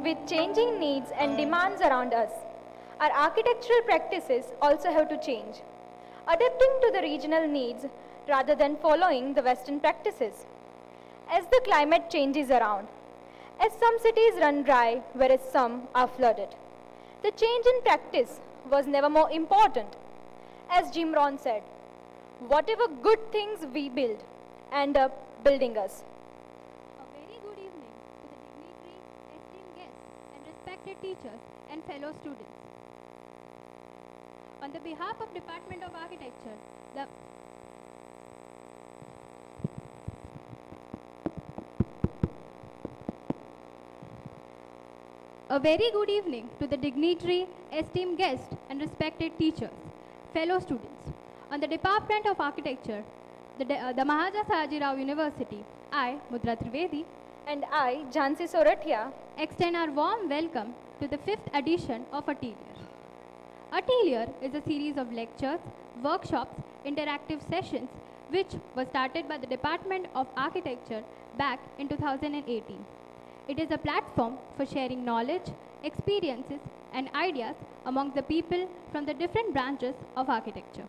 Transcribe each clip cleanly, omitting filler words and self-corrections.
With changing needs and demands around us, our architectural practices also have to change, adapting to the regional needs rather than following the Western practices. As the climate changes around, as some cities run dry whereas some are flooded, the change in practice was never more important. As Jim Rohn said, whatever good things we build end up building us. A very good evening to the dignitary, esteemed guests, and respected teachers and fellow students. On the behalf of Department of Architecture, a very good evening to the dignitary, esteemed guests, and respected teachers, fellow students. On the Department of Architecture, the Mahaja Sajirao University, I, Mudra Trivedi, And I, Jhansi Sorathia, extend our warm welcome to the 5th edition of ATELIER. ATELIER is a series of lectures, workshops, interactive sessions which was started by the Department of Architecture back in 2018. It is a platform for sharing knowledge, experiences, and ideas among the people from the different branches of architecture.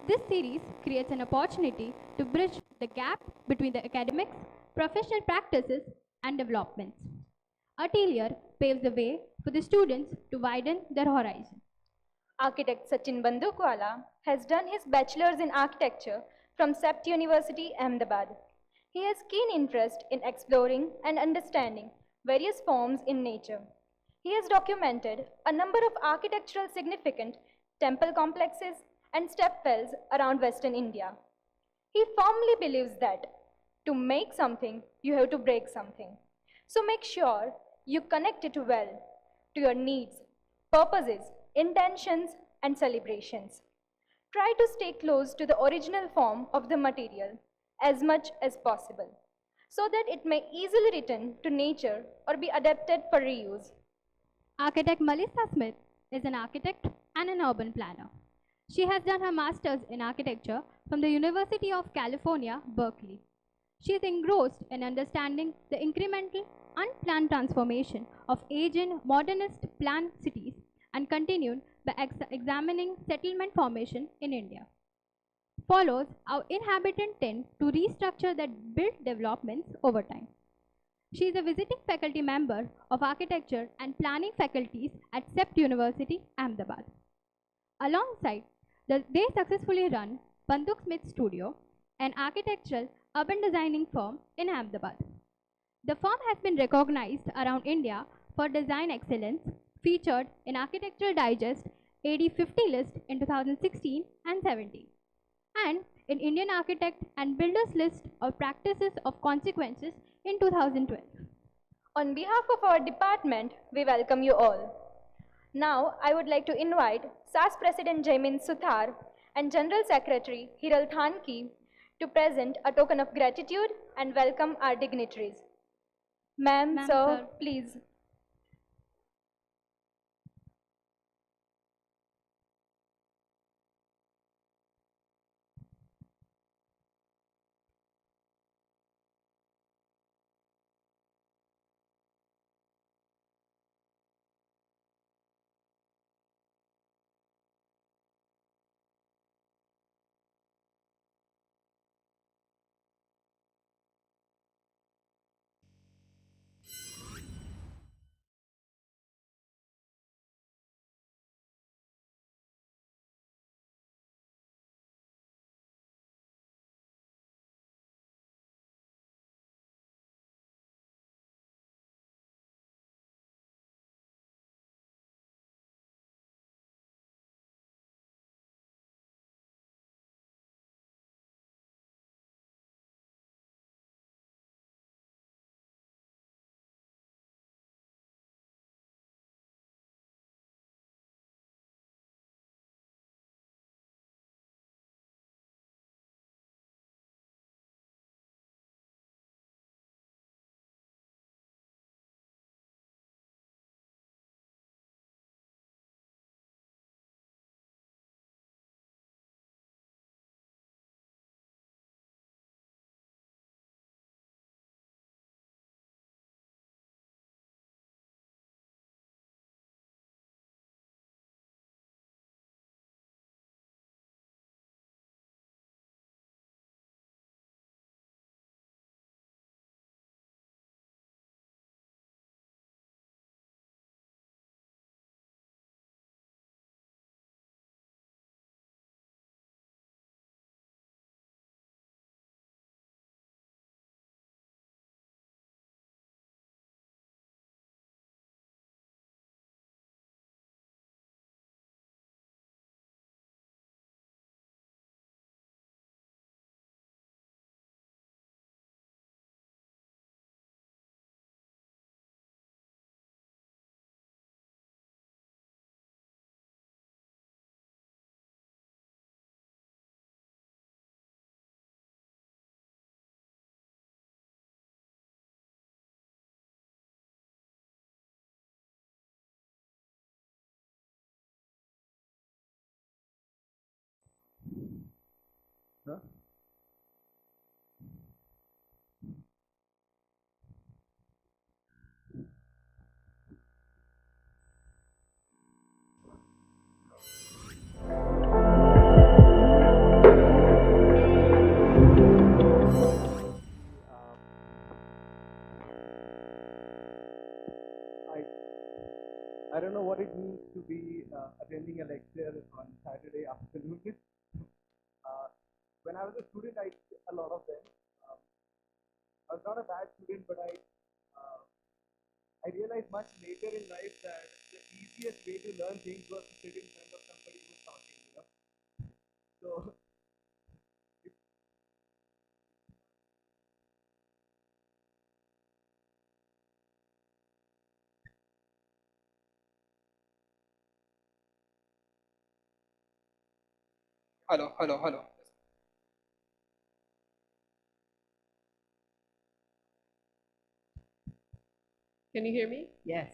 This series creates an opportunity to bridge the gap between the academics, professional practices, and developments. ATELIER paves the way for the students to widen their horizon. architect Sachin Bandukwala, has done his bachelor's in architecture from S.A.S. Ahmedabad. He has keen interest in exploring and understanding various forms in nature. He has documented a number of architectural significant temple complexes and stepwells around Western India. He firmly believes that to make something, you have to break something. So make sure you connect it well to your needs, purposes, intentions, and celebrations. Try to stay close to the original form of the material as much as possible so that it may easily return to nature or be adapted for reuse. Architect Melissa Smith is an architect and an urban planner. She has done her master's in architecture from the University of California, Berkeley. She is engrossed in understanding the incremental, unplanned transformation of aging modernist planned cities and continued by examining settlement formation in India. Follows how inhabitants tend to restructure their built developments over time. She is a visiting faculty member of architecture and planning faculties at S.A.S. University, Ahmedabad. Alongside, they successfully run BandukSmithStudio, an architectural urban designing firm in Ahmedabad. The firm has been recognized around India for design excellence, featured in Architectural Digest AD 50 list in 2016 and 17, and in Indian Architect and Builders list of practices of consequences in 2012. On behalf of our department, we welcome you all. Now, I would like to invite S.A.S. President Jaimin Suthar and General Secretary Hiral Thanki to present a token of gratitude and welcome our dignitaries. Ma'am, sir, please. Huh? I don't know what it means to be attending a lecture on Saturday afternoon. When I was a student, I did a lot of them. Um, I was not a bad student, but I realized much later in life that the easiest way to learn things was to sit in front of somebody who's talking. So Hello, hello, hello. Can you hear me? Yes.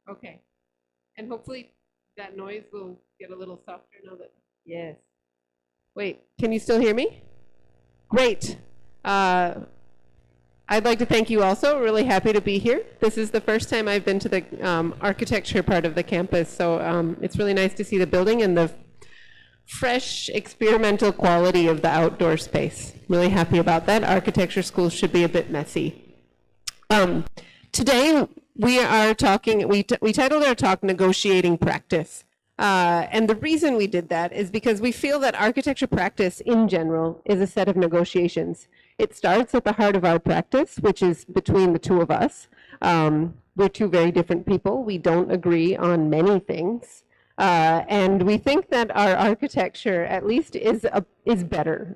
Okay. And hopefully that noise will get a little softer now that. Yes. Wait, can you still hear me? Great. I'd like to thank you also. Really happy to be here. This is the first time I've been to the architecture part of the campus, so it's really nice to see the building and the fresh experimental quality of the outdoor space. Really happy about that. Architecture schools should be a bit messy. Today we are talking, we titled our talk Negotiating Practice. And the reason we did that is because we feel that architecture practice in general is a set of negotiations. It starts at the heart of our practice, which is between the two of us. We're two very different people. We don't agree on many things. And we think that our architecture at least is better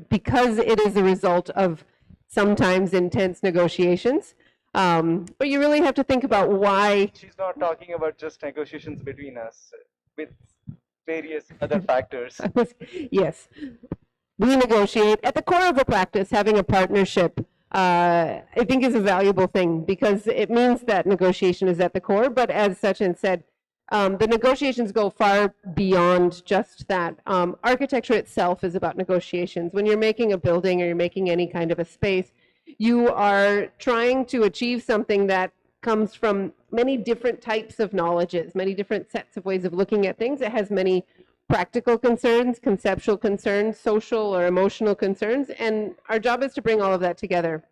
because it is a result of sometimes intense negotiations. But you really have to think about why. she's not talking about just negotiations between us with various other factors. Yes, we negotiate. At the core of a practice, having a partnership, I think is a valuable thing because it means that negotiation is at the core. But as Sachin said, the negotiations go far beyond just that. Architecture itself is about negotiations. When you're making a building or you're making any kind of a space, you are trying to achieve something that comes from many different types of knowledges, many different sets of ways of looking at things. It has many practical concerns, conceptual concerns, social or emotional concerns, and our job is to bring all of that together.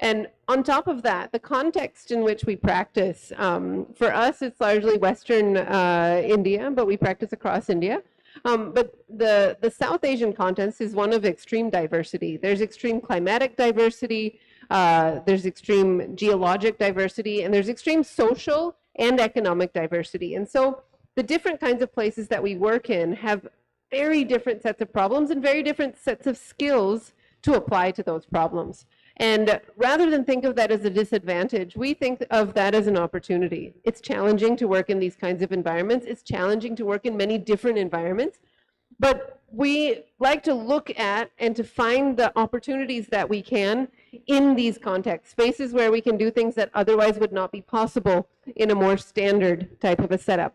And on top of that, the context in which we practice, for us, it's largely Western India, but we practice across India. But the South Asian context is one of extreme diversity. There's extreme climatic diversity, there's extreme geologic diversity, and there's extreme social and economic diversity. And so the different kinds of places that we work in have very different sets of problems and very different sets of skills to apply to those problems. And rather than think of that as a disadvantage, we think of that as an opportunity. It's challenging to work in these kinds of environments. It's challenging to work in many different environments. But we like to look at and to find the opportunities that we can in these contexts, spaces where we can do things that otherwise would not be possible in a more standard type of a setup.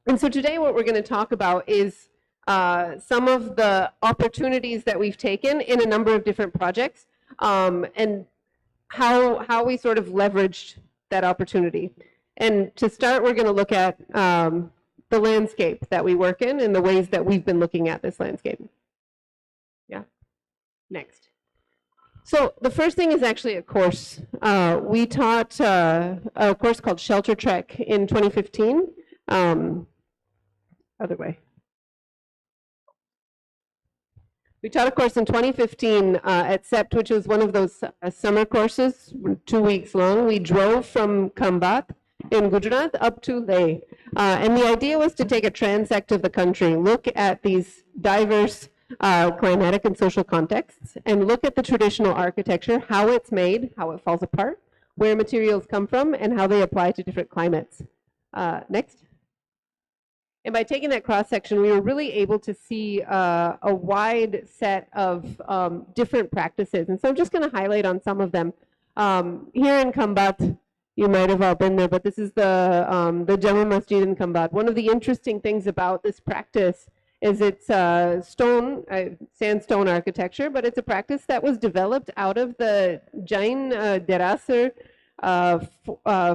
And so today what we're going to talk about is some of the opportunities that we've taken in a number of different projects, and how we sort of leveraged that opportunity. And to start, we're going to look at the landscape that we work in and the ways that we've been looking at this landscape. Yeah. Next. So the first thing is actually a course. We taught a course called Shelter Trek in 2015. Other way. We taught a course in 2015 at SEPT, which was one of those summer courses, 2 weeks long. We drove from Khambat in Gujarat up to Leh. And the idea was to take a transect of the country, look at these diverse climatic and social contexts, and look at the traditional architecture, how it's made, how it falls apart, where materials come from, and how they apply to different climates. Next. And by taking that cross-section, we were really able to see a wide set of different practices. And so I'm just going to highlight on some of them. Here in Khambat, you might have all been there, but this is the Jama Masjid in Khambat. One of the interesting things about this practice is it's sandstone architecture, but it's a practice that was developed out of the Jain Derasar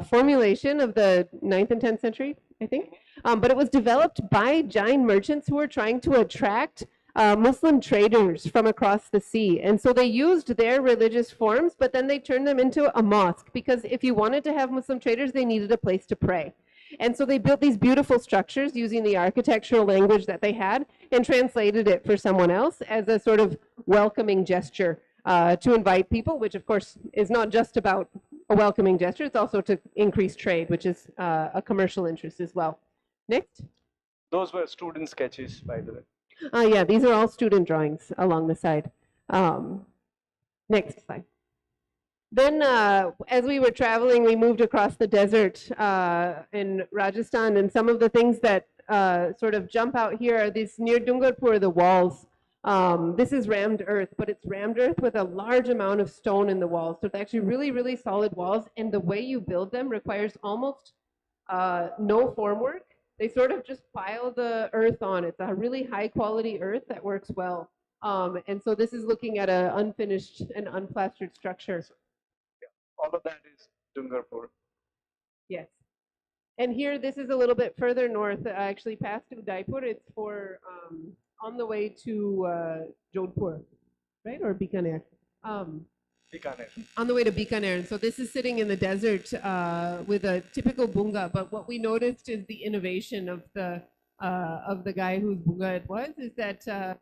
formulation of the 9th and 10th century, I think. But it was developed by Jain merchants who were trying to attract Muslim traders from across the sea. And so they used their religious forms, but then they turned them into a mosque, because if you wanted to have Muslim traders, they needed a place to pray. And so they built these beautiful structures using the architectural language that they had and translated it for someone else as a sort of welcoming gesture to invite people, which of course is not just about a welcoming gesture, it's also to increase trade, which is a commercial interest as well. Next. Those were student sketches, by the way. Yeah, these are all student drawings along the side. Next slide. Then, as we were traveling, we moved across the desert in Rajasthan, and some of the things that sort of jump out here are these near Dungarpur, the walls. This is rammed earth, but it's rammed earth with a large amount of stone in the walls. So it's actually really, really solid walls, and the way you build them requires almost no formwork. They sort of just pile the earth on. It's a really high quality earth that works well. And so this is looking at an unfinished and unplastered structure. All of that is Dungarpur. Yes. And here, this is a little bit further north, actually past Udaipur. It's for on the way to Jodhpur, right? Or Bikaner. Bikaner. On the way to Bikaner. And so this is sitting in the desert with a typical bunga. But what we noticed is the innovation of the guy whose bunga it was, is that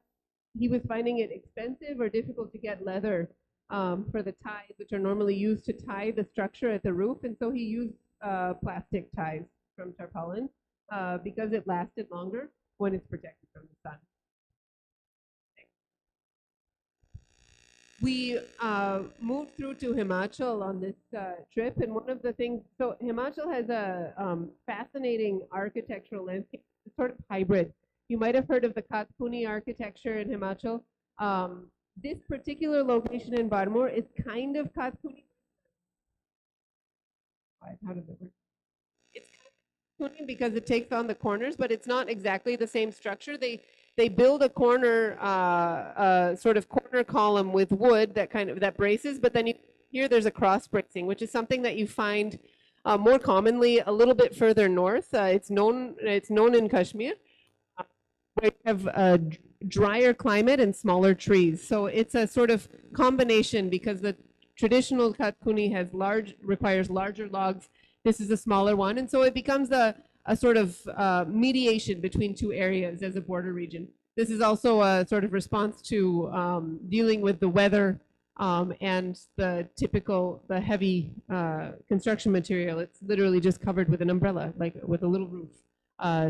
he was finding it expensive or difficult to get leather for the ties, which are normally used to tie the structure at the roof. And so he used plastic ties from tarpaulin because it lasted longer when it's protected from the sun. We moved through to Himachal on this trip, and one of the things, so Himachal has a fascinating architectural landscape, it's sort of hybrid. You might have heard of the Kathpuni architecture in Himachal. This particular location in Barmore is kind of Kathpuni. How does it work? It's Kathpuni because it takes on the corners, but it's not exactly the same structure. They build a corner, sort of corner column with wood that braces, but then here there's a cross bracing, which is something that you find more commonly a little bit further north. It's known in Kashmir, where you have a drier climate and smaller trees. So it's a sort of combination, because the traditional Kathpuni requires larger logs. This is a smaller one, and so it becomes a sort of mediation between two areas as a border region. This is also a sort of response to dealing with the weather and the heavy construction material. It's literally just covered with an umbrella, like with a little roof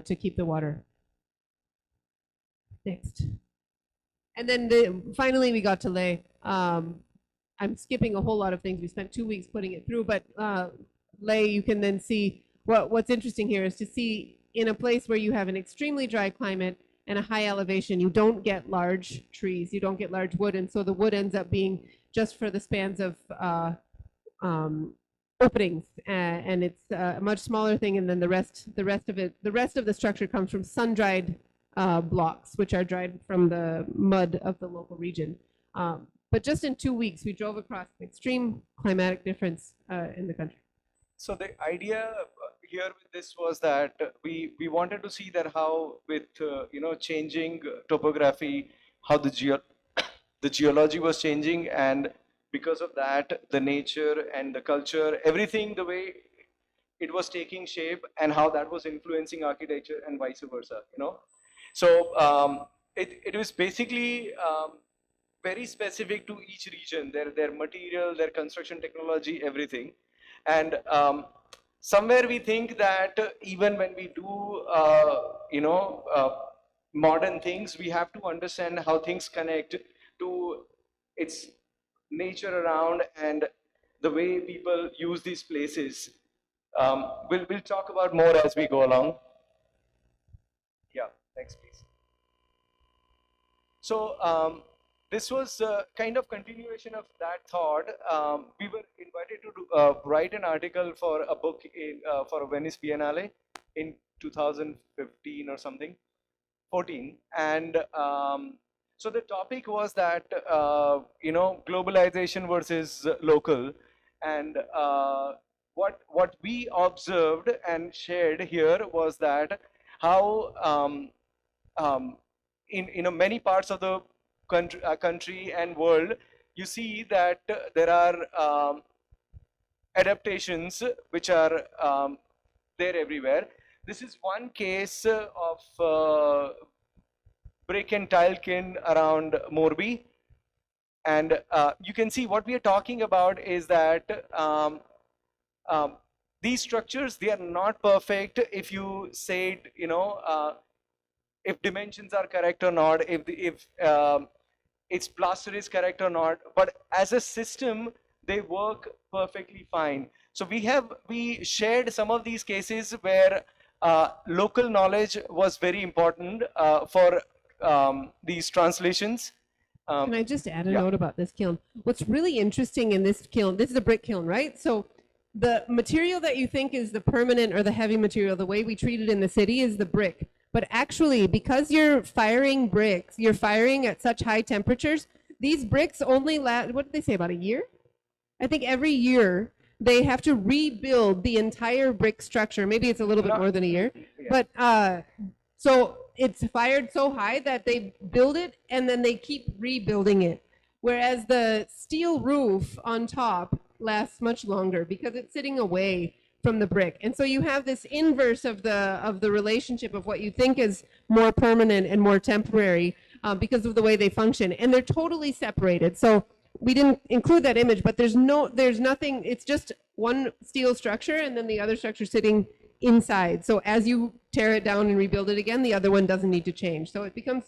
to keep the water. Next. And then finally we got to Leh. I'm skipping a whole lot of things. We spent 2 weeks putting it through, but Leh, you can then see what's interesting here is to see in a place where you have an extremely dry climate and a high elevation, you don't get large trees, you don't get large wood, and so the wood ends up being just for the spans of openings, and it's a much smaller thing, and then the rest of the structure comes from sun-dried blocks, which are dried from the mud of the local region. But just in 2 weeks, we drove across extreme climatic difference in the country. So the idea here with this was that we wanted to see that how with changing topography, how the geology was changing, and because of that the nature and the culture, everything, the way it was taking shape, and how that was influencing architecture and vice versa. So it was basically very specific to each region, their material, their construction technology, everything. And somewhere we think that even when we do modern things, we have to understand how things connect to its nature around and the way people use these places. We'll talk about more as we go along. Yeah, next please. So this was kind of continuation of that thought. We were invited to write an article for a book for a Venice Biennale in 2015 or something. 14, and so the topic was that globalization versus local, and what we observed and shared here was that how in many parts of the country and world, you see that there are adaptations which are there everywhere. This is one case of brick and tile kiln around Morbi. And you can see what we are talking about is that um, these structures, they are not perfect if you say, if dimensions are correct or not, if its plaster is correct or not, but as a system, they work perfectly fine. So we shared some of these cases where local knowledge was very important for these translations. Can I just add a Yeah. note about this kiln? What's really interesting in this kiln, this is a brick kiln, right? So the material that you think is the permanent or the heavy material, the way we treat it in the city is the brick. But actually, because you're firing bricks, you're firing at such high temperatures, these bricks only last, what did they say, about a year? I think every year they have to rebuild the entire brick structure. Maybe it's a little bit more than a year. But so it's fired so high that they build it and then they keep rebuilding it. Whereas the steel roof on top lasts much longer because it's sitting away from the brick. And so you have this inverse of the relationship of what you think is more permanent and more temporary because of the way they function. And they're totally separated. So we didn't include that image, but there's nothing, it's just one steel structure and then the other structure sitting inside. So as you tear it down and rebuild it again, the other one doesn't need to change. So it becomes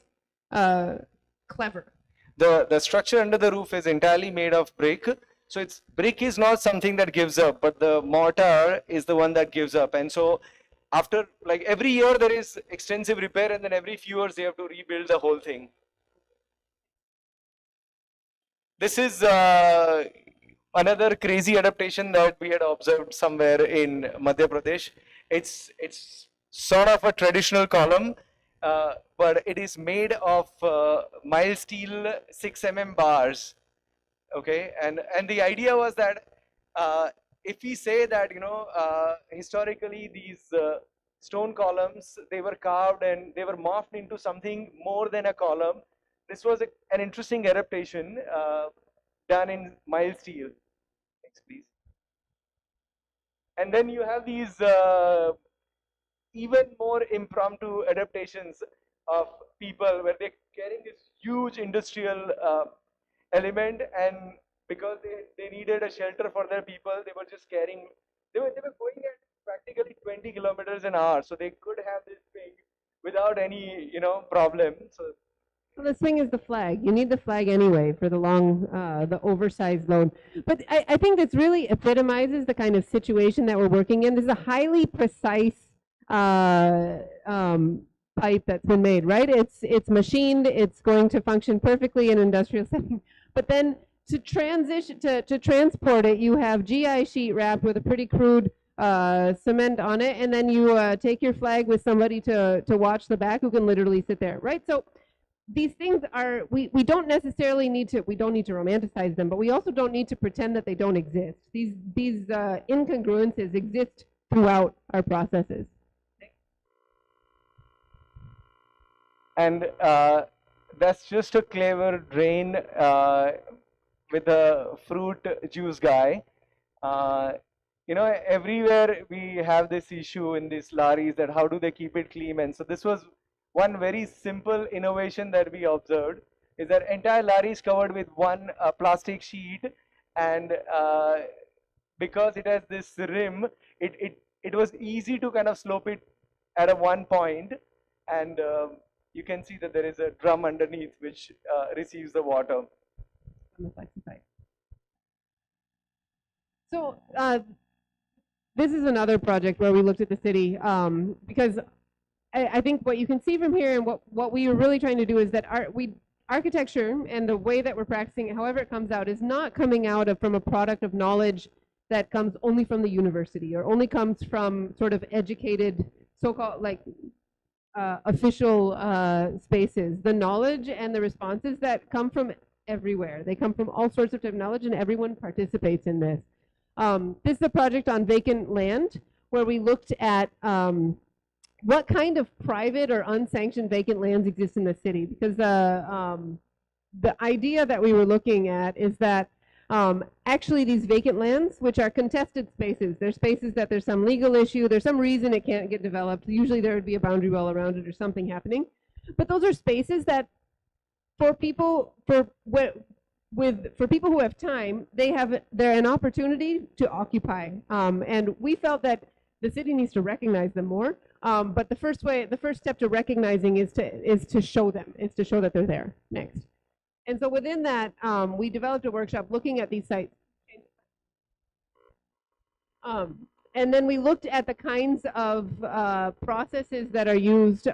clever. The structure under the roof is entirely made of brick. So brick is not something that gives up, but the mortar is the one that gives up. And so after, like, every year there is extensive repair, and then every few years they have to rebuild the whole thing. This is another crazy adaptation that we had observed somewhere in Madhya Pradesh. It's sort of a traditional column, but it is made of mild steel 6 mm bars. Okay, and the idea was that if we say that historically these stone columns, they were carved and they were morphed into something more than a column. This was an interesting adaptation done in mild steel. Next, please. And then you have these even more impromptu adaptations of people where they're carrying this huge industrial element, and because they needed a shelter for their people, they were just carrying, they were going at practically 20 kilometers an hour, so they could have this thing without any problem. So well, the thing is the flag. You need the flag anyway for the long, the oversized load. But I think this really epitomizes the kind of situation that we're working in. This is a highly precise pipe that's been made, right? It's machined. It's going to function perfectly in an industrial setting. But then to transition to transport it, you have GI sheet wrapped with a pretty crude cement on it, and then you take your flag with somebody to watch the back who can literally sit there, right? So these things are, we don't necessarily need to, we don't need to romanticize them, but we also don't need to pretend that they don't exist. These incongruences exist throughout our processes. And that's just a clever drain with a fruit juice guy. Everywhere we have this issue in these laris that how do they keep it clean. And so this was one very simple innovation that we observed, is that entire lari is covered with one plastic sheet, and because it has this rim, it was easy to kind of slope it at a one point, and you can see that there is a drum underneath which receives the water. On the flexi side. So this is another project where we looked at the city because I think what you can see from here and what we were really trying to do is that architecture and the way that we're practicing it, however it comes out, is not coming out from a product of knowledge that comes only from the university or only comes from sort of educated so-called, like, official spaces, the knowledge and the responses that come from everywhere. They come from all sorts of type of knowledge, and everyone participates in this. This is a project on vacant land where we looked at what kind of private or unsanctioned vacant lands exist in the city, because the idea that we were looking at is that actually these vacant lands, which are contested spaces, they're spaces that there's some legal issue, there's some reason it can't get developed. Usually there would be a boundary wall around it or something happening. But those are spaces that for people, for people who have time, they're an opportunity to occupy. And we felt that the city needs to recognize them more. But the first step to recognizing is to show them, is to show that they're there. Next. And so within that, we developed a workshop looking at these sites. And then we looked at the kinds of processes that are used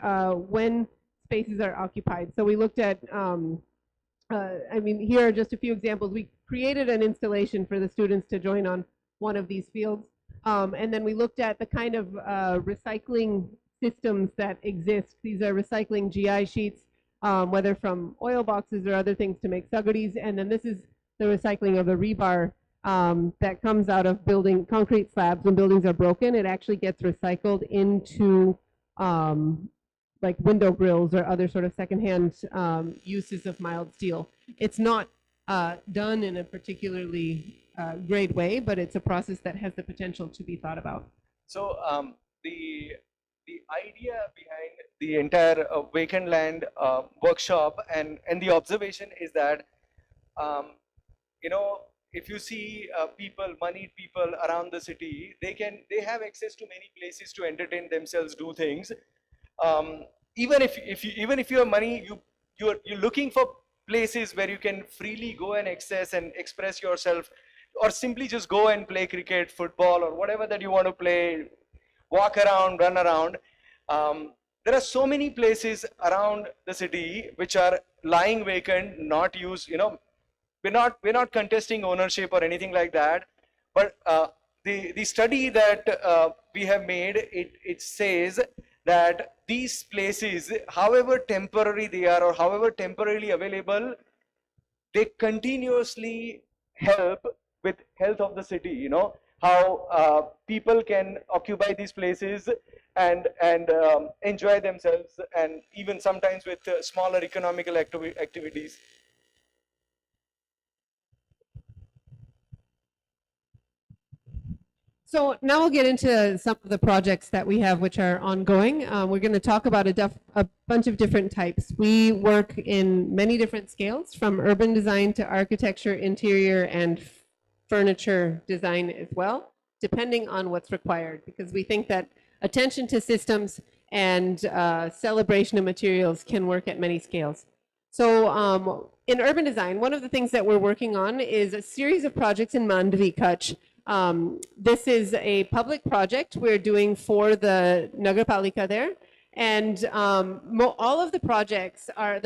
when spaces are occupied. So we looked at, I mean, here are just a few examples. We created an installation for the students to join on one of these fields. And then we looked at the kind of recycling systems that exist. These are recycling GI sheets, whether from oil boxes or other things to make suggeries. And then this is the recycling of the rebar that comes out of building concrete slabs. When buildings are broken, it actually gets recycled into like window grills or other sort of secondhand uses of mild steel. It's not done in a particularly great way, but it's a process that has the potential to be thought about. So the idea behind the entire vacant land workshop and the observation is that you know, if you see moneyed people around the city, they have access to many places to entertain themselves, do things. Even if you have money, you're looking for places where you can freely go and access and express yourself, or simply just go and play cricket, football, or whatever that you want to play, walk around, run around. There are so many places around the city which are lying vacant, not used. You know, we're not contesting ownership or anything like that. But the study that we have made, it says that these places, however temporary they are or however temporarily available, they continuously help with health of the city. You know, how people can occupy these places and enjoy themselves, and even sometimes with smaller economical activities. So now we'll get into some of the projects that we have which are ongoing. We're going to talk about a bunch of different types. We work in many different scales, from urban design to architecture, interior, and furniture design as well, depending on what's required, because we think that attention to systems and celebration of materials can work at many scales. So in urban design, one of the things that we're working on is a series of projects in Mandvi, Kutch. This is a public project we're doing for the Nagarpalika there. And all of the projects are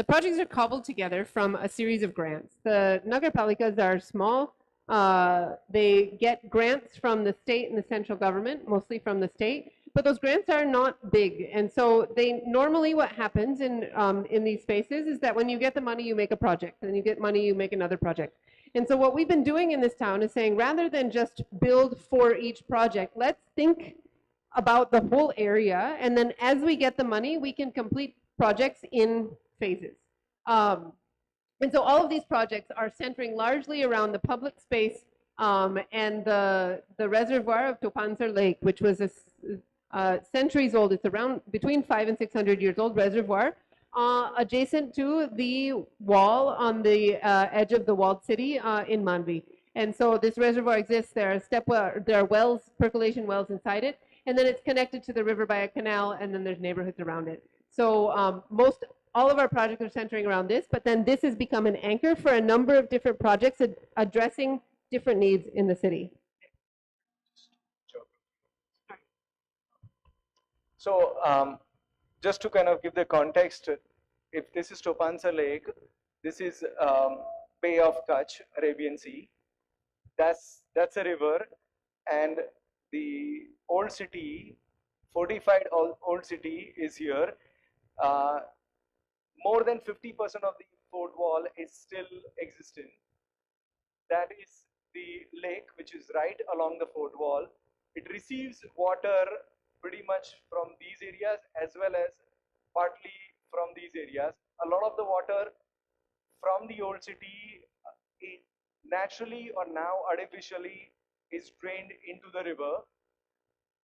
cobbled together from a series of grants. The Nagarpalikas are small. They get grants from the state and the central government, mostly from the state, but those grants are not big. And so normally what happens in these spaces is that when you get the money, you make a project, and you get money, you make another project. And so what we've been doing in this town is saying, rather than just build for each project, let's think about the whole area, and then as we get the money, we can complete projects in phases. And so all of these projects are centering largely around the public space and the reservoir of Topansar Lake, which was centuries old. It's around between 500 and 600 years old reservoir, adjacent to the wall on the edge of the walled city in Mandvi. And so this reservoir exists. There are wells, percolation wells inside it, and then it's connected to the river by a canal, and then there's neighborhoods around it. So all of our projects are centering around this, but then this has become an anchor for a number of different projects addressing different needs in the city. So just to kind of give the context, if this is Topansar Lake, this is Bay of Kutch, Arabian Sea. That's a river, and the old city, fortified old city is here. uh, more than 50% of the fort wall is still existent. That is the lake, which is right along the fort wall. It receives water pretty much from these areas as well as partly from these areas. A lot of the water from the old city naturally or now artificially is drained into the river.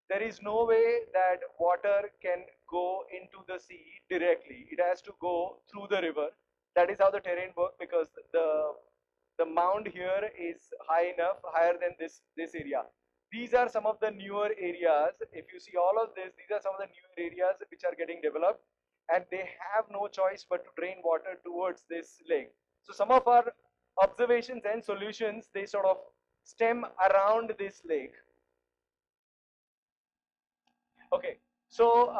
There is no way that water can go into the sea directly. It has to go through the river. That is how the terrain works, because the mound here is high enough, higher than this area. These are some of the newer areas. If you see all of this, these are some of the newer areas which are getting developed, and they have no choice but to drain water towards this lake. So some of our observations and solutions, they sort of stem around this lake. Okay, so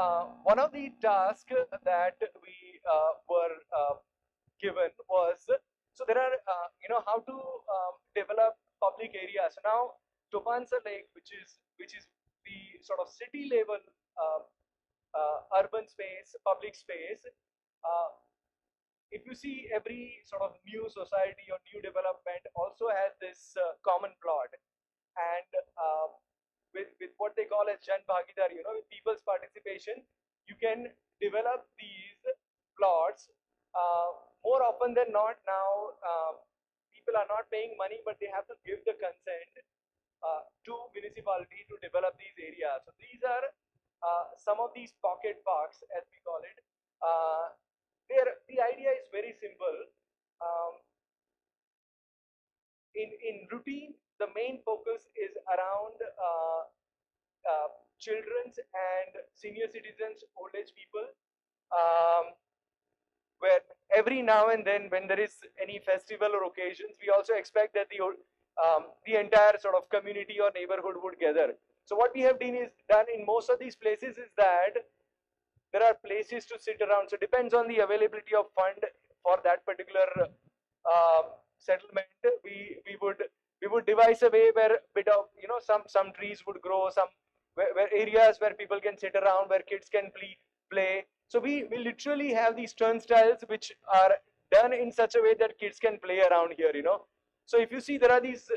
one of the tasks that we were given was, so there are, how to develop public areas. So now Topansa Lake, which is the sort of city level urban space, public space. Uh, if you see, every sort of new society or new development also has this common plot, and with what they call as Jan Bhagidari, with people's participation, you can develop these plots. Uh, More often than not now, people are not paying money, but they have to give the consent to municipality to develop these areas. So these are some of these pocket parks, as we call it. The idea is very simple. Um, in routine, the main focus is around children's and senior citizens, old age people, um, where every now and then, when there is any festival or occasions, we also expect that the entire sort of community or neighborhood would gather. So what we have done in most of these places is that there are places to sit around. So it depends on the availability of fund for that particular settlement. We would devise a way where bit of, some trees would grow, some where areas where people can sit around, where kids can play. So we literally have these turnstiles which are done in such a way that kids can play around here. So if you see, there are these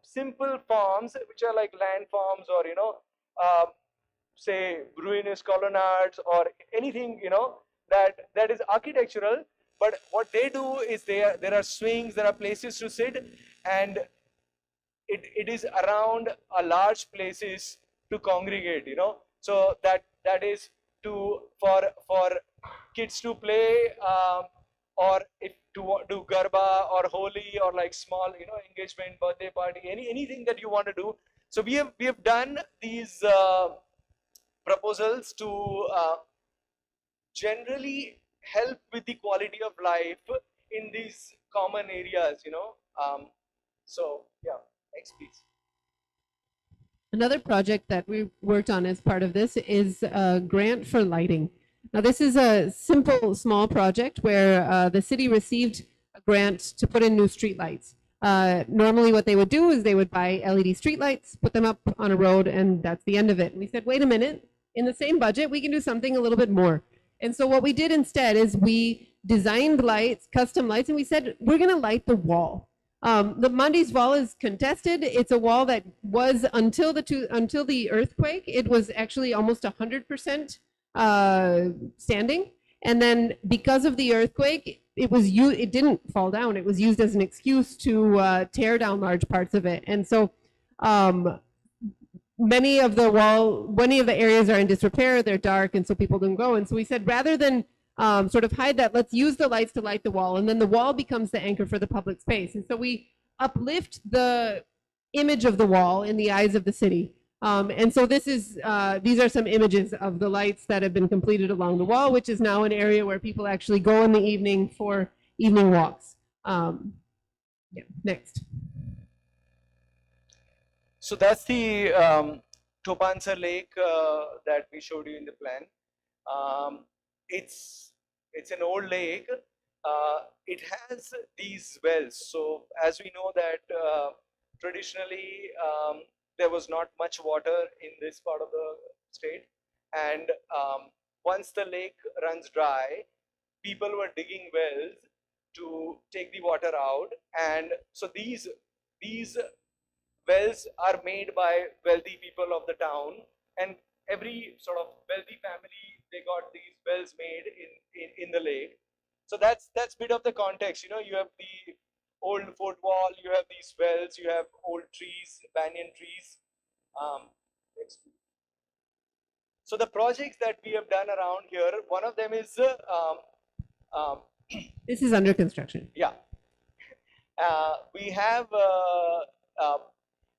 simple forms which are like land forms, or uh, say ruinous colonnades, or anything that is architectural. But what they do is, there are swings, there are places to sit, and it is around a large places to congregate. So that is to for kids to play, or if to do garba or holi, or like small engagement, birthday party, anything that you want to do. So we have done these proposals to generally help with the quality of life in these common areas. So yeah, next please. Another project that we worked on as part of this is a grant for lighting. Now, this is a simple, small project where the city received a grant to put in new streetlights. Normally, what they would do is they would buy LED streetlights, put them up on a road, and that's the end of it. And we said, wait a minute, in the same budget, we can do something a little bit more. And so what we did instead is we designed lights, custom lights, and we said, we're going to light the wall. The Mondi's wall is contested. It's a wall that was until the earthquake, it was actually almost 100% standing. And then because of the earthquake, it didn't fall down. It was used as an excuse to tear down large parts of it. And so many of the areas are in disrepair. They're dark, and so people don't go. And so we said, rather than sort of hide that, let's use the lights to light the wall, and then the wall becomes the anchor for the public space. And so we uplift the image of the wall in the eyes of the city. And so these are some images of the lights that have been completed along the wall, which is now an area where people actually go in the evening for evening walks. Yeah, next. So that's the Topansa Lake that we showed you in the plan. It's an old lake. It has these wells. So as we know that traditionally there was not much water in this part of the state, and once the lake runs dry, people were digging wells to take the water out, and so these wells are made by wealthy people of the town, and every sort of wealthy family, they got these wells made in the lake. So that's bit of the context. You know, you have the old fort wall, you have these wells, you have old trees, banyan trees. Next. So the projects that we have done around here, one of them is um, This is under construction. yeah. We have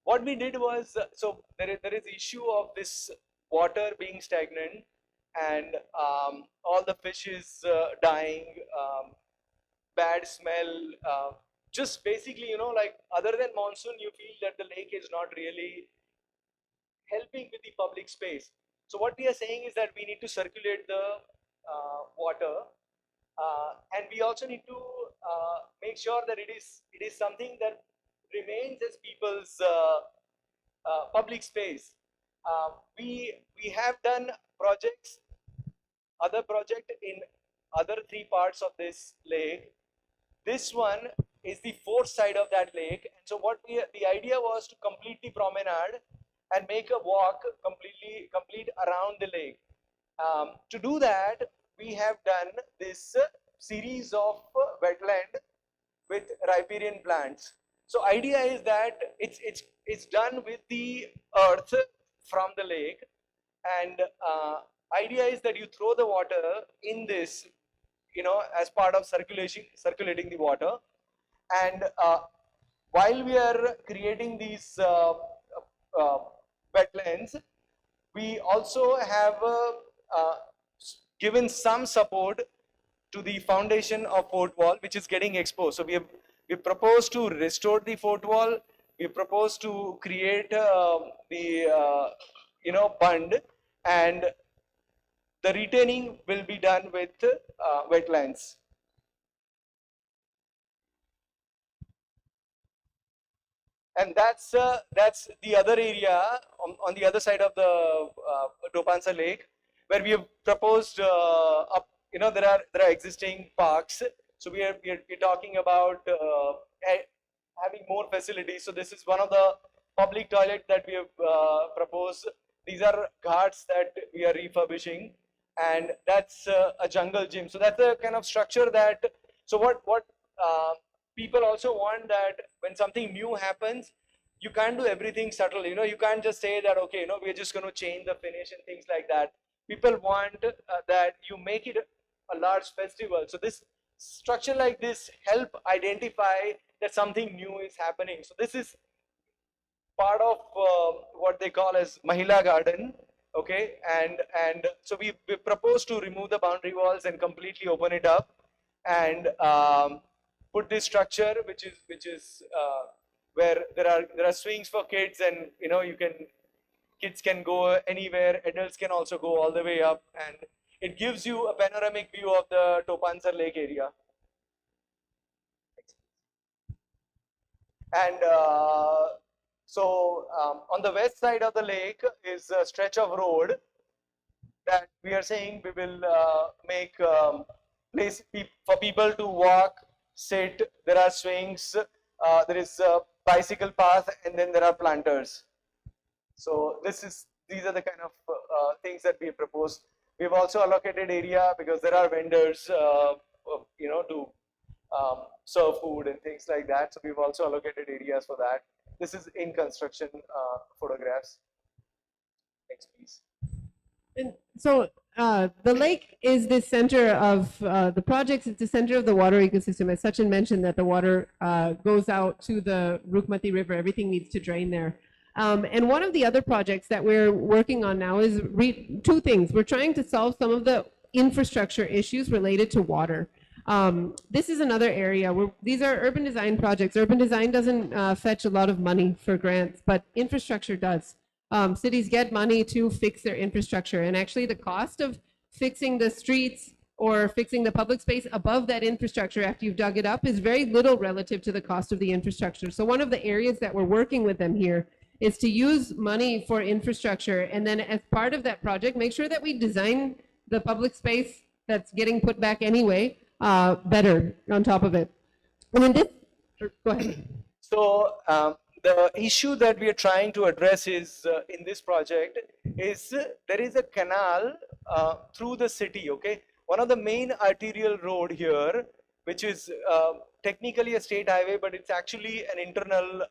what we did was so there is issue of this water being stagnant, and all the fish is dying, bad smell. Just basically, you know, like other than monsoon, you feel that the lake is not really helping with the public space. So what we are saying is that we need to circulate the water, and we also need to make sure that it is something that remains as people's public space. We have done projects, other project in other three parts of this lake. This one is the fourth side of that lake, and so the idea was to complete the promenade and make a walk complete around the lake. To do that, we have done this series of wetland with riparian plants. So idea is that it's done with the earth from the lake, and idea is that you throw the water in this, you know, as part of circulating the water, and while we are creating these uh, wetlands, we also have given some support to the foundation of fort wall, which is getting exposed. So we propose to restore the fort wall. We propose to create the bund, and the retaining will be done with wetlands. And that's the other area on the other side of the Topansa Lake, where we have proposed up. You know, there are existing parks, so we're talking about having more facilities. So this is one of the public toilet that we have proposed. These are ghats that we are refurbishing, and that's a jungle gym. So that's the kind of structure that. So what people also want, that when something new happens, you can't do everything subtle. You know, you can't just say that, okay, you know, we're just going to change the finish and things like that. People want that you make it a large festival. So this structure like this help identify that something new is happening. So this is part of what they call as Mahila Garden. Okay, and so we propose to remove the boundary walls and completely open it up, and put this structure, which is where there are swings for kids, and you know, kids can go anywhere, adults can also go all the way up, and it gives you a panoramic view of the Topansa Lake area. And so on the west side of the lake is a stretch of road that we are saying we will make place for people to walk, sit. There are swings, there is a bicycle path, and then there are planters. So these are the kind of things that we proposed. We've also allocated area because there are vendors, you know, to serve food and things like that. So we've also allocated areas for that. This is in construction photographs. Next, please. And so the lake is the center of the projects. It's the center of the water ecosystem. As Sachin mentioned, that the water goes out to the Rukmati River. Everything needs to drain there. And one of the other projects that we're working on now is two things. We're trying to solve some of the infrastructure issues related to water. This is another area where these are urban design projects. Urban design doesn't fetch a lot of money for grants, but infrastructure does. Cities get money to fix their infrastructure, and actually the cost of fixing the streets or fixing the public space above that infrastructure after you've dug it up is very little relative to the cost of the infrastructure. So one of the areas that we're working with them here is to use money for infrastructure, and then as part of that project, make sure that we design the public space that's getting put back anyway better on top of it. And in this, go ahead. So the issue that we are trying to address is in this project is there is a canal through the city. Okay, one of the main arterial road here, which is technically a state highway, but it's actually an internal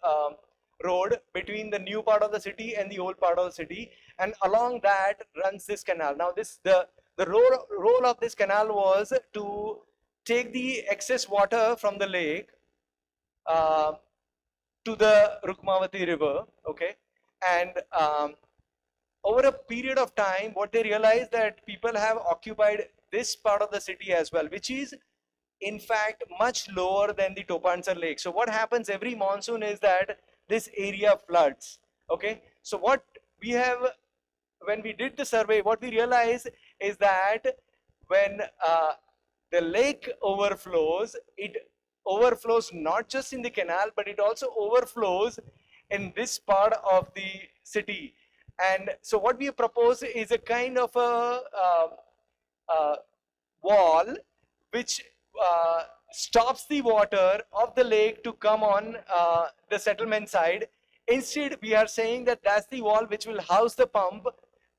road between the new part of the city and the old part of the city, and along that runs this canal. Now, the role of this canal was to take the excess water from the lake to the Rukmavati river, okay, and over a period of time, what they realized that people have occupied this part of the city as well, which is in fact much lower than the Topansar lake. So what happens every monsoon is that this area floods, okay. So what we have, when we did the survey, what we realized is that when the lake overflows, it overflows not just in the canal, but it also overflows in this part of the city. And so what we propose is a kind of a wall which stops the water of the lake to come on the settlement side. Instead, we are saying that that's the wall which will house the pump,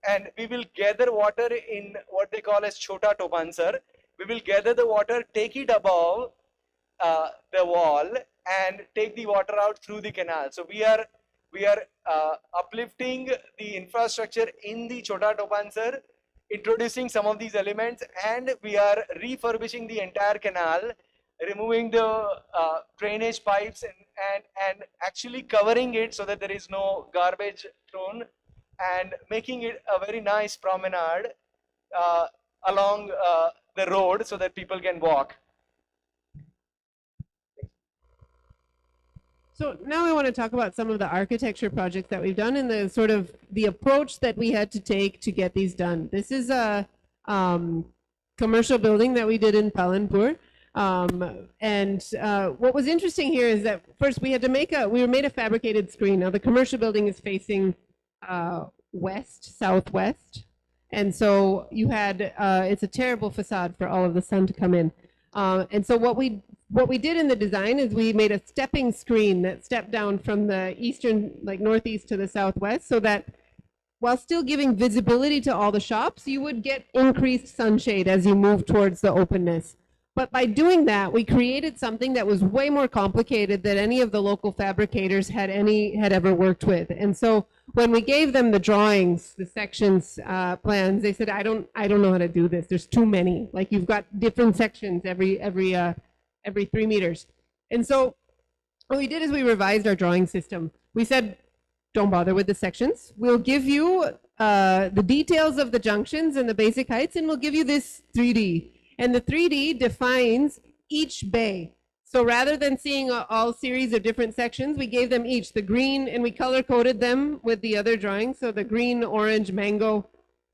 and we will gather water in what they call as Chota Topansar. We will gather the water, take it above the wall, and take the water out through the canal. So we are uplifting the infrastructure in the Chota Topansar, introducing some of these elements, and we are refurbishing the entire canal, removing the drainage pipes and actually covering it so that there is no garbage thrown, and making it a very nice promenade along the road so that people can walk. So now I want to talk about some of the architecture projects that we've done and the sort of the approach that we had to take to get these done. This is a commercial building that we did in Palanpur. What was interesting here is that first we made a fabricated screen. Now the commercial building is facing southwest. And so you had, it's a terrible facade for all of the sun to come in. And so what we did in the design is we made a stepping screen that stepped down from the eastern, like northeast to the southwest, so that while still giving visibility to all the shops, you would get increased sunshade as you move towards the openness. But by doing that, we created something that was way more complicated than any of the local fabricators had ever worked with. And so when we gave them the drawings, the sections, plans, they said, I don't know how to do this. There's too many. Like you've got different sections every 3 meters. And so what we did is we revised our drawing system. We said, don't bother with the sections. We'll give you the details of the junctions and the basic heights, and we'll give you this 3D. And the 3D defines each bay. So rather than seeing all series of different sections, we gave them each the green, and we color coded them with the other drawings. So the green, orange, mango,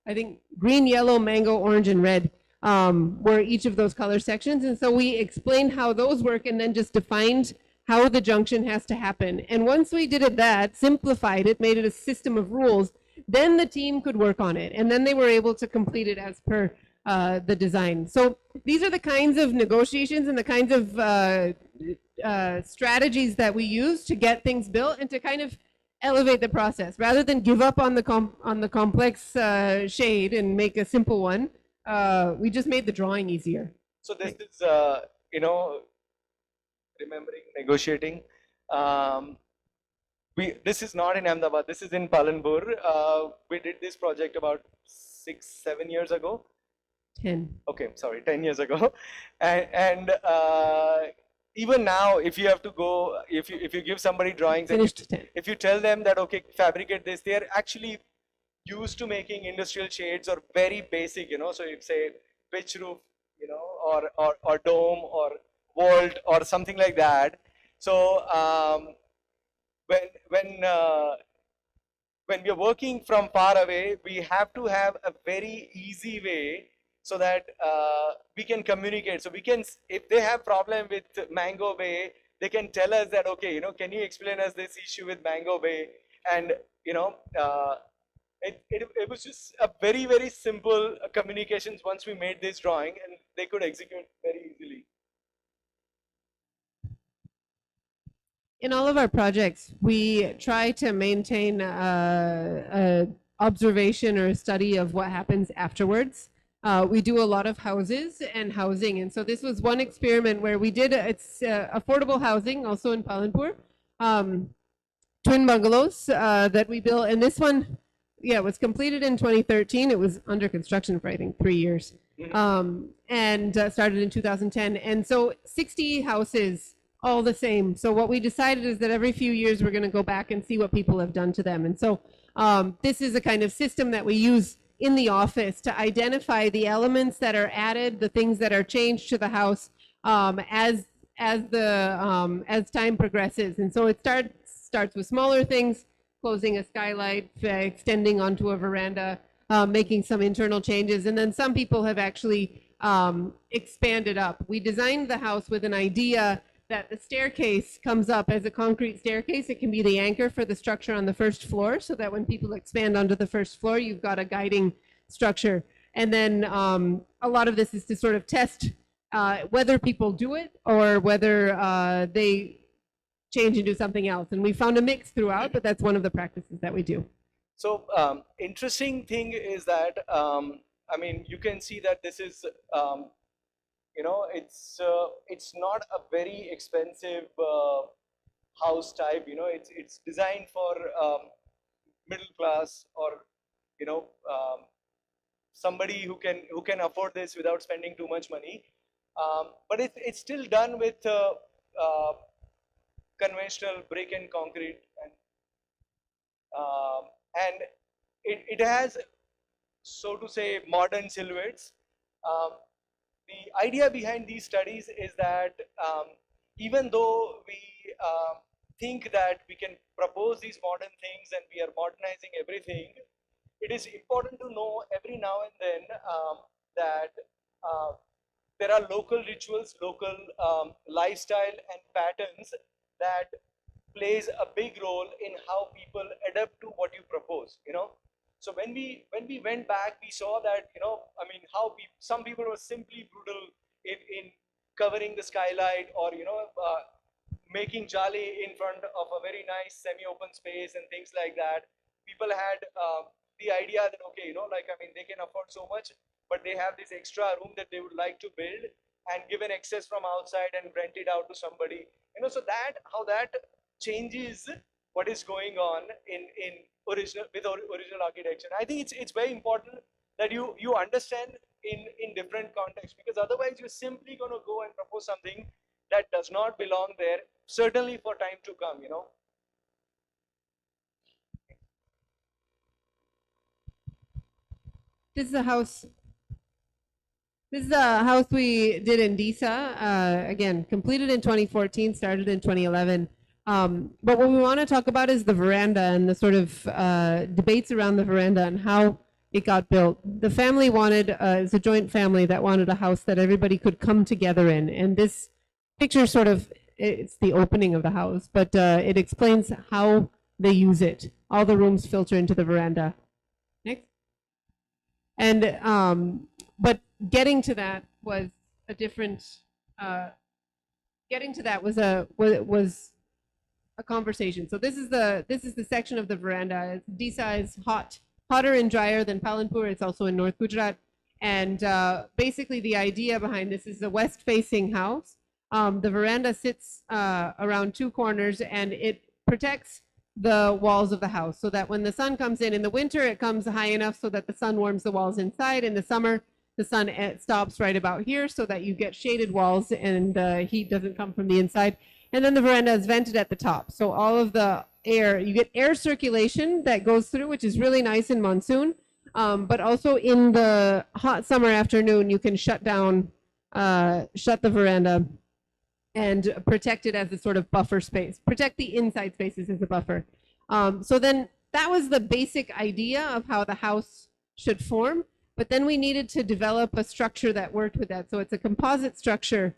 I think green, yellow, mango, orange, and red were each of those color sections. And so we explained how those work and then just defined how the junction has to happen. And once we did that, simplified it, made it a system of rules, then the team could work on it. And then they were able to complete it as per the design. So these are the kinds of negotiations and the kinds of strategies that we use to get things built and to kind of elevate the process. Rather than give up on the complex shade and make a simple one, we just made the drawing easier. So this is, remembering negotiating. This is not in Ahmedabad. This is in Palanpur. We did this project about 6-7 years ago. 10. Okay, sorry, 10 years ago. And even now, if you have to go, if you give somebody drawings, and Finished 10. if you tell them that, okay, fabricate this, they are actually used to making industrial shades or very basic, so you say pitch roof, or dome or vault or something like that. So when we are working from far away, we have to have a very easy way so that we can communicate. So we can, if they have problem with Mango Bay, they can tell us that, okay, can you explain us this issue with Mango Bay? And it was just a very, very simple communications once we made this drawing, and they could execute very easily. In all of our projects, we try to maintain a observation or a study of what happens afterwards. We do a lot of houses and housing, and so this was one experiment where we did it's affordable housing, also in Palanpur, twin bungalows that we built, and this one, yeah, was completed in 2013. It was under construction for I think 3 years, and started in 2010, and so 60 houses, all the same. So what we decided is that every few years we're going to go back and see what people have done to them. And so this is a kind of system that we use in the office to identify the elements that are added, the things that are changed to the house as time progresses. And so it starts with smaller things, closing a skylight, extending onto a veranda, making some internal changes, and then some people have actually expanded up. We designed the house with an idea that the staircase comes up as a concrete staircase. It can be the anchor for the structure on the first floor, so that when people expand onto the first floor, you've got a guiding structure. And then a lot of this is to sort of test whether people do it or whether they change into something else. And we found a mix throughout, but that's one of the practices that we do. So interesting thing is that, I mean, you can see that this is, you know, it's not a very expensive house type. You know, it's designed for middle class, or you know, somebody who can afford this without spending too much money. But it's still done with conventional brick and concrete, and it has, so to say, modern silhouettes. The idea behind these studies is that even though we think that we can propose these modern things and we are modernizing everything, it is important to know every now and then that there are local rituals, local lifestyle and patterns that plays a big role in how people adapt to what you propose, you know. So when we went back, we saw that, you know, I mean, how some people were simply brutal in covering the skylight, or you know, making jali in front of a very nice semi-open space and things like that. People had the idea that, okay, you know, like, I mean, they can afford so much, but they have this extra room that they would like to build and give an access from outside and rent it out to somebody, you know. So that, how that changes what is going on in original architecture. I think it's very important that you understand in different contexts, because otherwise you're simply going to go and propose something that does not belong there, certainly for time to come, you know. This is a house. This is a house we did in Disa. Again, completed in 2014, started in 2011. But what we want to talk about is the veranda and the sort of debates around the veranda and how it got built. The family wanted, it's a joint family that wanted a house that everybody could come together in. And this picture sort of, it's the opening of the house, but it explains how they use it. All the rooms filter into the veranda. Next. And, but getting to that was a different, getting to that was a conversation. So this is the section of the veranda. Disa is hotter and drier than Palanpur. It's also in North Gujarat. And basically the idea behind this is a west-facing house. The veranda sits around two corners, and it protects the walls of the house so that when the sun comes in the winter, it comes high enough so that the sun warms the walls inside. In the summer, the sun stops right about here so that you get shaded walls and heat doesn't come from the inside. And then the veranda is vented at the top. So all of the air, you get air circulation that goes through, which is really nice in monsoon. But also in the hot summer afternoon, you can shut the veranda and protect it as a sort of buffer space. Protect the inside spaces as a buffer. So then that was the basic idea of how the house should form. But then we needed to develop a structure that worked with that. So it's a composite structure,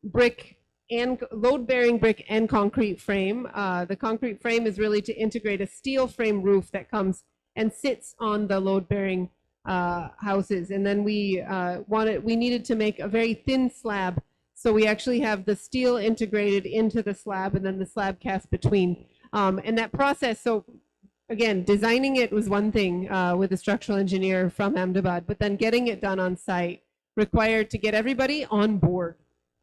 brick and load-bearing brick and concrete frame. The concrete frame is really to integrate a steel frame roof that comes and sits on the load-bearing houses. And then we needed to make a very thin slab. So we actually have the steel integrated into the slab and then the slab cast between. And that process, so again, designing it was one thing with a structural engineer from Ahmedabad, but then getting it done on site required to get everybody on board.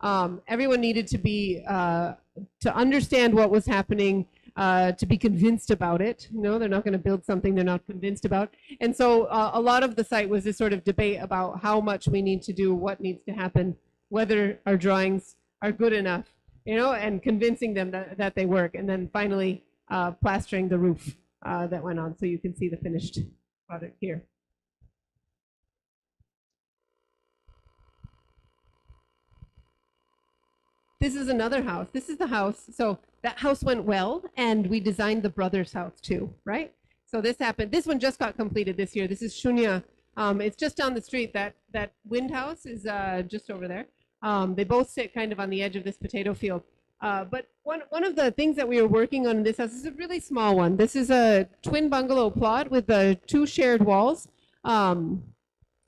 Everyone needed to be to understand what was happening, to be convinced about it. You know, they're not going to build something they're not convinced about. And so a lot of the site was this sort of debate about how much we need to do, what needs to happen, whether our drawings are good enough, you know, and convincing them that they work. And then finally plastering the roof that went on. So you can see the finished product here. This is another house. This is the house. So that house went well, and we designed the brother's house too, right? So this happened. This one just got completed this year. This is Shunya. It's just down the street. That wind house is just over there. They both sit kind of on the edge of this potato field. But one of the things that we were working on in this house is a really small one. This is a twin bungalow plot with 2 shared walls.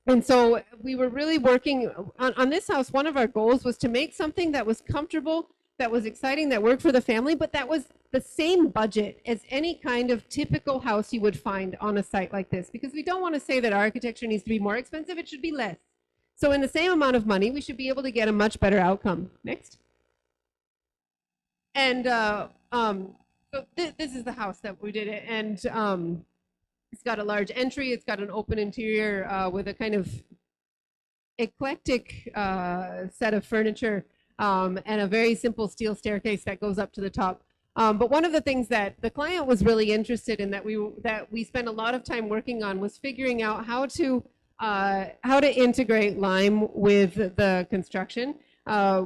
And so we were really working on this house. One of our goals was to make something that was comfortable, that was exciting, that worked for the family, but that was the same budget as any kind of typical house you would find on a site like this, because we don't want to say that architecture needs to be more expensive, it should be less. So in the same amount of money, we should be able to get a much better outcome. Next. And so this is the house that we did it. And it's got a large entry. It's got an open interior with a kind of eclectic set of furniture and a very simple steel staircase that goes up to the top. But one of the things that the client was really interested in, that we spent a lot of time working on, was figuring out how to integrate lime with the construction.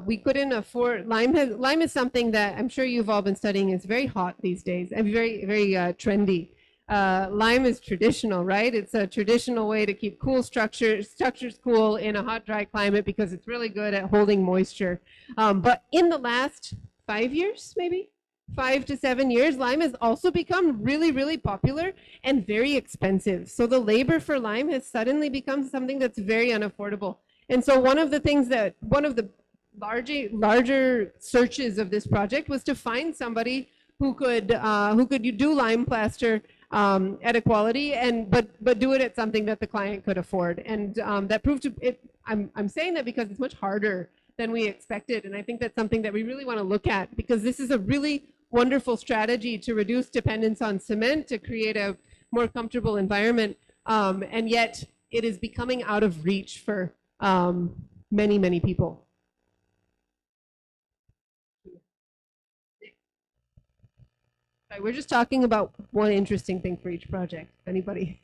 We couldn't afford lime. Lime is something that I'm sure you've all been studying. It's very hot these days and very trendy. Lime is traditional, right? It's a traditional way to keep cool structures cool in a hot, dry climate because it's really good at holding moisture. But in the last 5 years, maybe 5 to 7 years, lime has also become really, really popular and very expensive. So the labor for lime has suddenly become something that's very unaffordable. And so one of the larger searches of this project was to find somebody who could do lime plaster at a quality but do it at something that the client could afford. And that proved to it. I'm saying that because it's much harder than we expected, and I think that's something that we really want to look at, because this is a really wonderful strategy to reduce dependence on cement, to create a more comfortable environment, and yet it is becoming out of reach for many people. Right, we're just talking about one interesting thing for each project. If anybody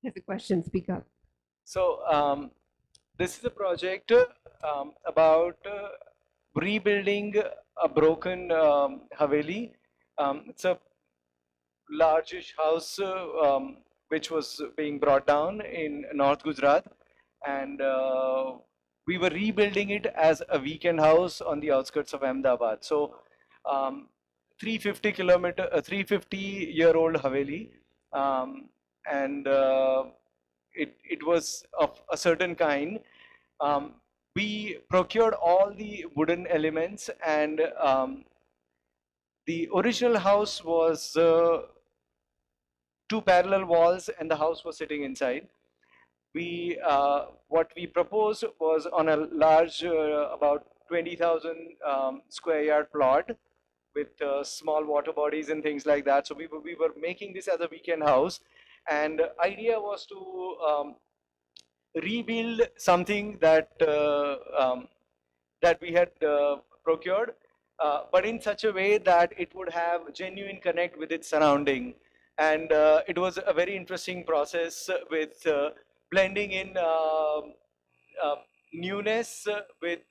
has a question, speak up. So this is a project about rebuilding a broken Haveli. It's a largish house which was being brought down in North Gujarat, and we were rebuilding it as a weekend house on the outskirts of Ahmedabad. So 350-year-old Haveli, and it was of a certain kind. We procured all the wooden elements, and the original house was 2 parallel walls, and the house was sitting inside. What we proposed was on a large, about 20,000 square yard plot with small water bodies and things like that. So we were making this as a weekend house, and idea was to rebuild something that that we had procured, but in such a way that it would have genuine connect with its surrounding. And it was a very interesting process with blending in newness with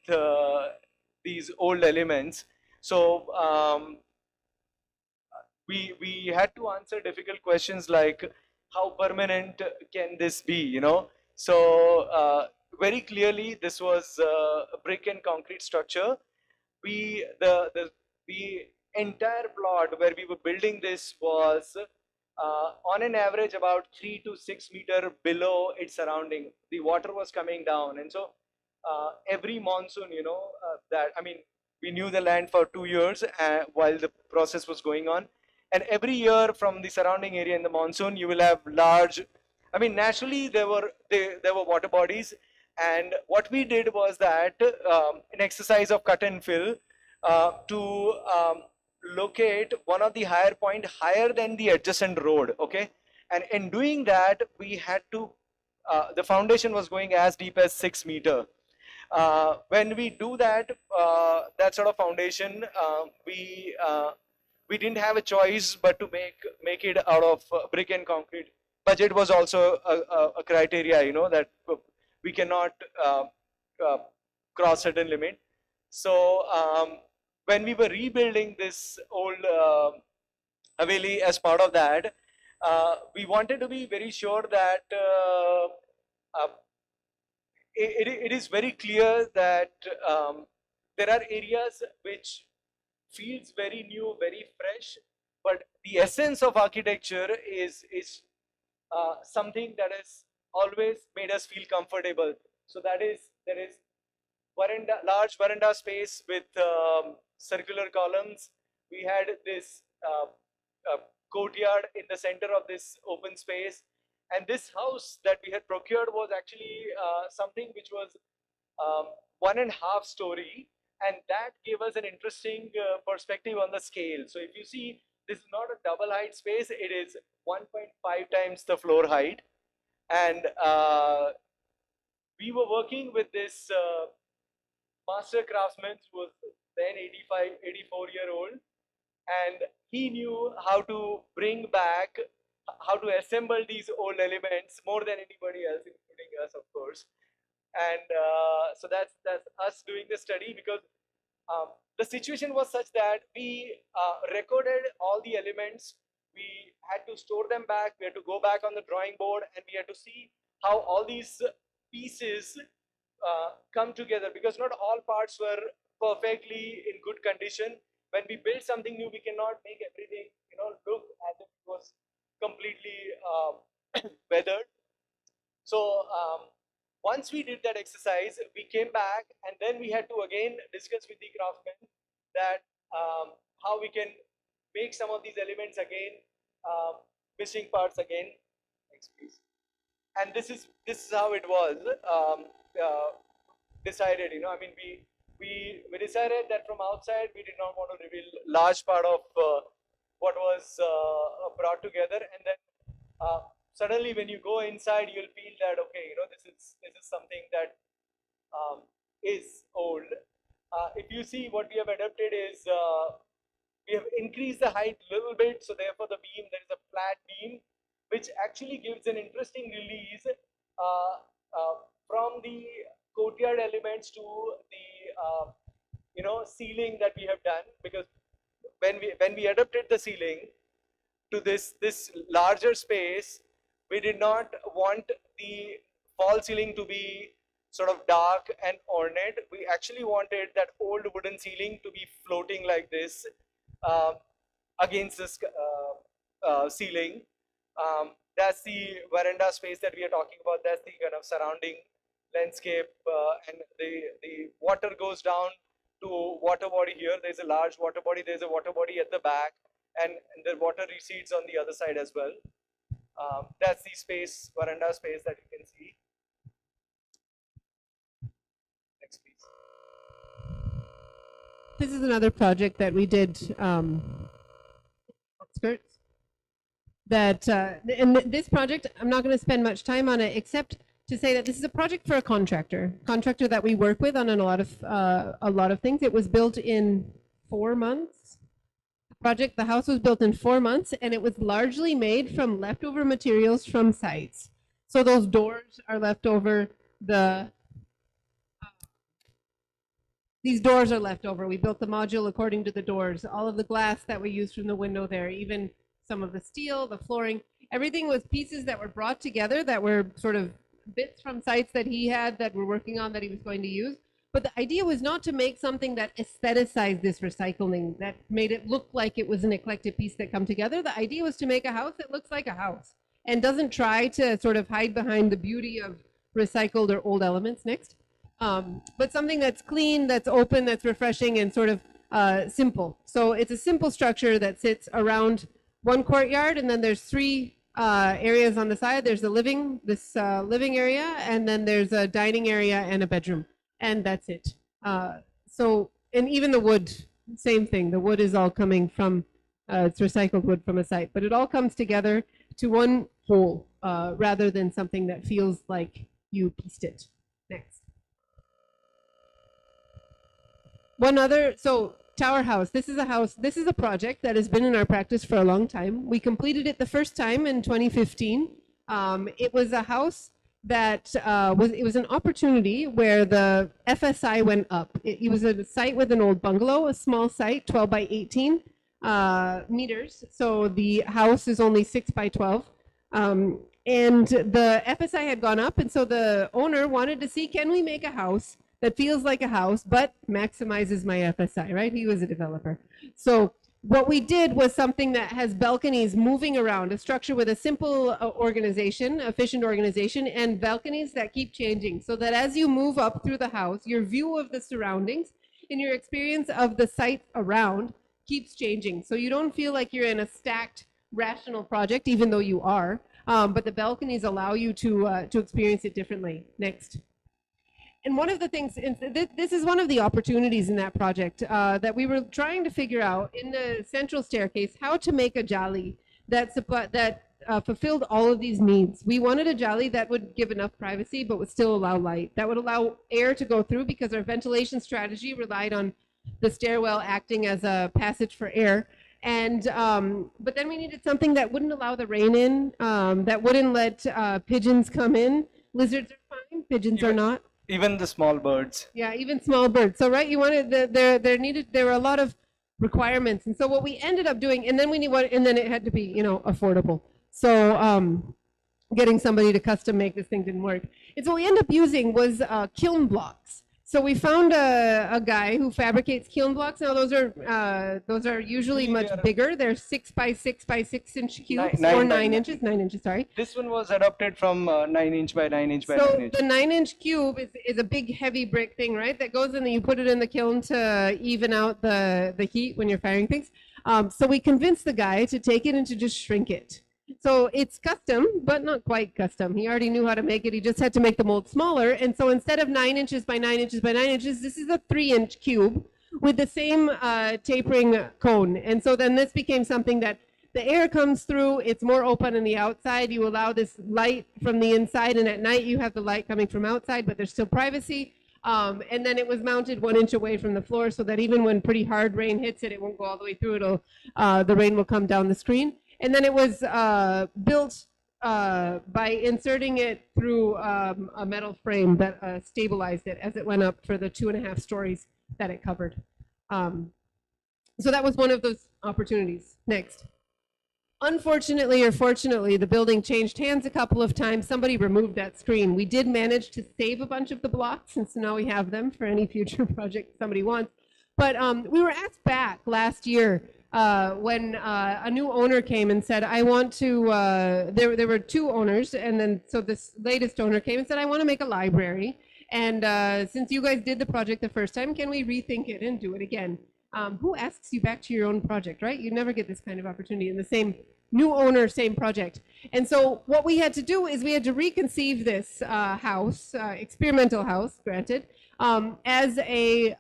these old elements. So we had to answer difficult questions like, how permanent can this be, you know? So very clearly this was a brick and concrete structure. The entire plot where we were building this was on an average about 3 to 6 meter below its surrounding. The water was coming down, and so every monsoon, that I mean, we knew the land for 2 years while the process was going on, and every year from the surrounding area in the monsoon, you will have large. I mean, naturally there were water bodies, and what we did was that an exercise of cut and fill to locate one of the higher point higher than the adjacent road. Okay, and in doing that, we had to. The foundation was going as deep as 6 meter. When we do that, that sort of foundation, we didn't have a choice but to make it out of brick and concrete. Budget was also a criteria, that we cannot cross certain limit. So when we were rebuilding this old Haveli as part of that, we wanted to be very sure that uh, it is very clear that there are areas which feels very new, very fresh, but the essence of architecture is something that has always made us feel comfortable. So that is there is large veranda space with circular columns. We had this courtyard in the center of this open space, and this house that we had procured was actually something which was 1.5 story, and that gave us an interesting perspective on the scale. So if you see, this is not a double height space; it is 1.5 times the floor height, and we were working with this master craftsman who was then 85, 84-year-old, and he knew how to bring back, how to assemble these old elements more than anybody else, including us, of course. And so that's us doing the study, because the situation was such that we recorded all the elements. We had to store them back. We had to go back on the drawing board, and we had to see how all these pieces come together, because not all parts were perfectly in good condition. When we build something new, we cannot make everything look as if it was completely weathered. So once we did that exercise, we came back, and then we had to again discuss with the craftsmen that how we can make some of these elements again, missing parts again. Next, please. And this is how it was decided. I mean, we decided that from outside we did not want to reveal large part of what was brought together, and then suddenly when you go inside, you'll feel that okay, this is something that is old. If you see, what we have adapted is we have increased the height a little bit, so therefore the beam, there is a flat beam, which actually gives an interesting release from the courtyard elements to the ceiling that we have done. Because when we adapted the ceiling to this larger space, we did not want the fall ceiling to be sort of dark and ornate. We actually wanted that old wooden ceiling to be floating like this against this ceiling. That's the veranda space that we are talking about. That's the kind of surrounding landscape, and the water goes down to water body here. There's a large water body. There's a water body at the back, and the water recedes on the other side as well. That's the space, veranda space, that you can see. Next, please. This is another project that we did, outskirts. That and this project, I'm not going to spend much time on it, except to say that this is a project for a contractor that we work with on a lot of things. It was built in 4 months. The house was built in 4 months, and it was largely made from leftover materials from sites. So those doors are left over. These doors are left over. We built the module according to the doors. All of the glass that we used from the window there, even some of the steel, the flooring, everything was pieces that were brought together, that were sort of bits from sites that he had that we're working on that he was going to use. But the idea was not to make something that aestheticized this recycling, that made it look like it was an eclectic piece that come together. The idea was to make a house that looks like a house and doesn't try to sort of hide behind the beauty of recycled or old elements. Next. But something that's clean, that's open, that's refreshing, and sort of simple. So it's a simple structure that sits around one courtyard, and then there's three areas on the side. There's the living area, and then there's a dining area and a bedroom, and that's it. And even the wood, same thing. The wood is all coming from, it's recycled wood from a site, but it all comes together to one whole, rather than something that feels like you pieced it. Next. One other, so Tower House. This is a project that has been in our practice for a long time. We completed it the first time in 2015. It was a house that it was an opportunity where the FSI went up. It was a site with an old bungalow, a small site, 12 by 18 meters. So the house is only 6 by 12. And the FSI had gone up, and so the owner wanted to see, can we make a house that feels like a house, but maximizes my FSI, right? He was a developer. So what we did was something that has balconies moving around, a structure with a simple organization, efficient organization, and balconies that keep changing, so that as you move up through the house, your view of the surroundings and your experience of the site around keeps changing. So you don't feel like you're in a stacked, rational project, even though you are, but the balconies allow you to experience it differently. Next. And one of the things, this is one of the opportunities in that project that we were trying to figure out in the central staircase, how to make a jali that fulfilled all of these needs. We wanted a jali that would give enough privacy, but would still allow light, that would allow air to go through, because our ventilation strategy relied on the stairwell acting as a passage for air. And but then we needed something that wouldn't allow the rain in, that wouldn't let pigeons come in. Lizards are fine, pigeons are not. Even the small birds. Yeah, even small birds. So right, you wanted there were a lot of requirements, and so what we ended up doing, and then it had to be, affordable. So getting somebody to custom make this thing didn't work. And so what we ended up using was kiln blocks. So we found a guy who fabricates kiln blocks. Now those are usually much bigger. They're 6 by 6 by 6 inch cubes, or 9 inches. 9 inches, sorry. This one was adopted from 9 inch by 9 inch by 9 inch. So the 9 inch cube is a big heavy brick thing, right? That goes in and you put it in the kiln to even out the heat when you're firing things. So we convinced the guy to take it and to just shrink it. So it's custom, but not quite custom. He already knew how to make it. He just had to make the mold smaller. And so instead of 9 inches by 9 inches by 9 inches, this is a 3 inch cube with the same tapering cone. And so then this became something that the air comes through. It's more open on the outside. You allow this light from the inside, and at night you have the light coming from outside, but there's still privacy. And then it was mounted 1 inch away from the floor, so that even when pretty hard rain hits it, it won't go all the way through. The rain will come down the screen. And then it was built by inserting it through a metal frame that stabilized it as it went up for the 2.5 stories that it covered. So that was one of those opportunities. Next. Unfortunately or fortunately, the building changed hands a couple of times. Somebody removed that screen. We did manage to save a bunch of the blocks, and so now we have them for any future project somebody wants. But we were asked back last year when a new owner came and said, I want to, there were 2 owners, and then so this latest owner came and said, I want to make a library. And since you guys did the project the first time, can we rethink it and do it again? Who asks you back to your own project, right? You never get this kind of opportunity in the same new owner, same project. And so what we had to do is we had to reconceive this house, experimental house, granted, as a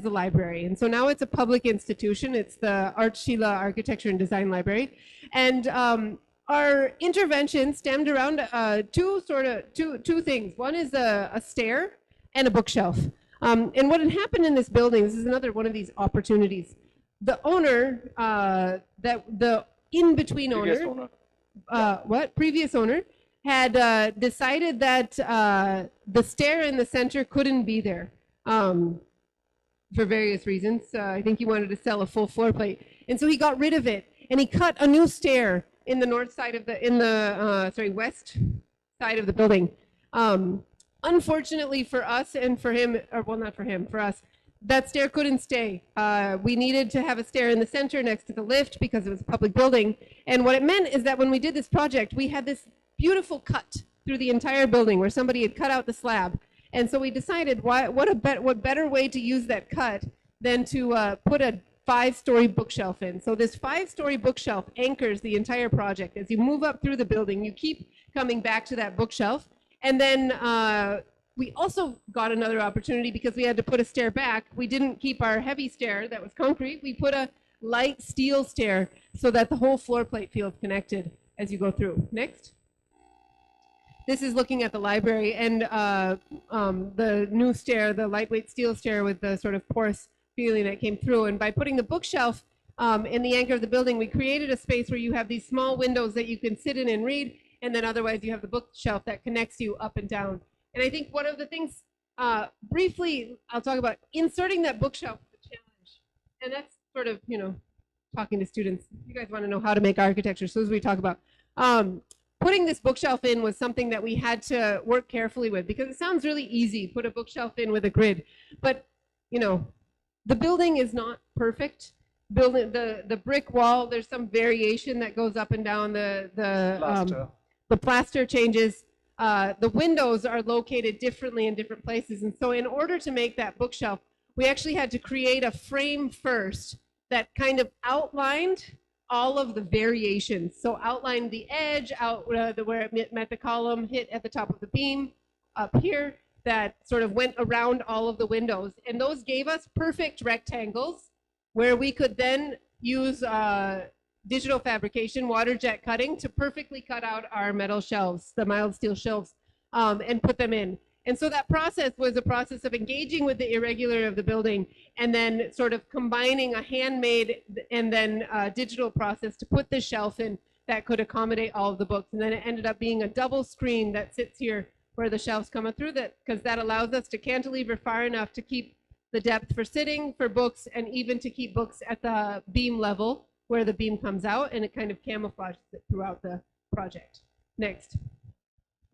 library. And so now it's a public institution. It's the Art Sheila Architecture and Design Library. And our intervention stemmed around two things. One is a stair and a bookshelf. And what had happened in this building, this is another one of these opportunities. The owner, the in-between owner, previous owner, had decided that the stair in the center couldn't be there for various reasons. I think he wanted to sell a full floor plate. And so he got rid of it, and he cut a new stair in the north side of west side of the building. Unfortunately for us and for him, or well, not for him, for us, that stair couldn't stay. We needed to have a stair in the center next to the lift because it was a public building. And what it meant is that when we did this project, we had this beautiful cut through the entire building where somebody had cut out the slab. And so we decided what better way to use that cut than to put a 5-story bookshelf in. So this 5-story bookshelf anchors the entire project. As you move up through the building, you keep coming back to that bookshelf. And then we also got another opportunity because we had to put a stair back. We didn't keep our heavy stair that was concrete. We put a light steel stair so that the whole floor plate feels connected as you go through. Next. This is looking at the library and the new stair, the lightweight steel stair with the sort of porous feeling that came through. And by putting the bookshelf in the anchor of the building, we created a space where you have these small windows that you can sit in and read, and then otherwise you have the bookshelf that connects you up and down. And I think one of the things, briefly, I'll talk about inserting that bookshelf is a challenge. And that's sort of, you know, talking to students. You guys want to know how to make architecture, so as we talk about. Putting this bookshelf in was something that we had to work carefully with because it sounds really easy, put a bookshelf in with a grid. But, you know, the building is not perfect. Building the brick wall, there's some variation that goes up and down. The plaster changes. The windows are located differently in different places. And so in order to make that bookshelf, we actually had to create a frame first that kind of outlined all of the variations. So outlined the edge, out where it met the column, hit at the top of the beam, up here, that sort of went around all of the windows. And those gave us perfect rectangles where we could then use digital fabrication, water jet cutting, to perfectly cut out our metal shelves, the mild steel shelves, and put them in. And so that process was a process of engaging with the irregular of the building and then sort of combining a handmade and then digital process to put the shelf in that could accommodate all of the books. And then it ended up being a double screen that sits here where the shelves come through, that because that allows us to cantilever far enough to keep the depth for sitting, for books, and even to keep books at the beam level where the beam comes out, and it kind of camouflages it throughout the project. Next.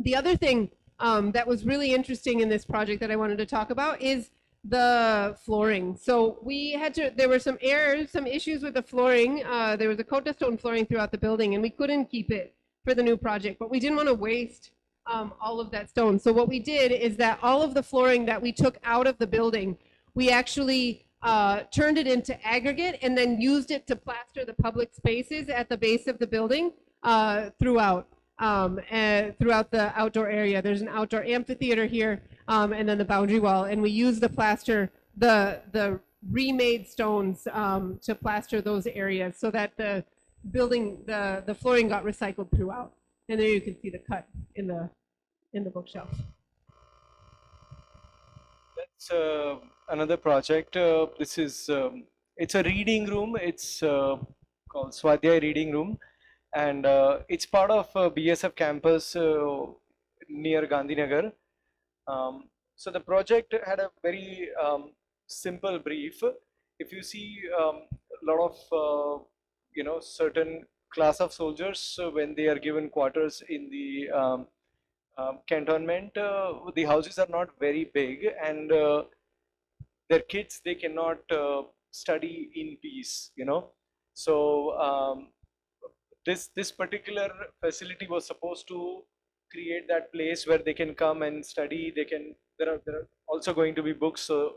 The other thing that was really interesting in this project that I wanted to talk about is the flooring. So we had to, there were some errors, some issues with the flooring. There was a Kota stone flooring throughout the building, and we couldn't keep it for the new project, but we didn't want to waste all of that stone. So what we did is that all of the flooring that we took out of the building, we actually turned it into aggregate and then used it to plaster the public spaces at the base of the building throughout the outdoor area. There's an outdoor amphitheater here, and then the boundary wall, and we use the plaster, the remade stones to plaster those areas so that the building, the flooring got recycled throughout. And there you can see the cut in the bookshelf. That's another project. This is it's a reading room. It's called Swadhyay Reading Room, and it's part of BSF campus near Gandhinagar. So the project had a very simple brief. If you see a lot of certain class of soldiers when they are given quarters in the cantonment, the houses are not very big, and their kids, they cannot study in peace, So this particular facility was supposed to create that place where they can come and study. There are also going to be books, so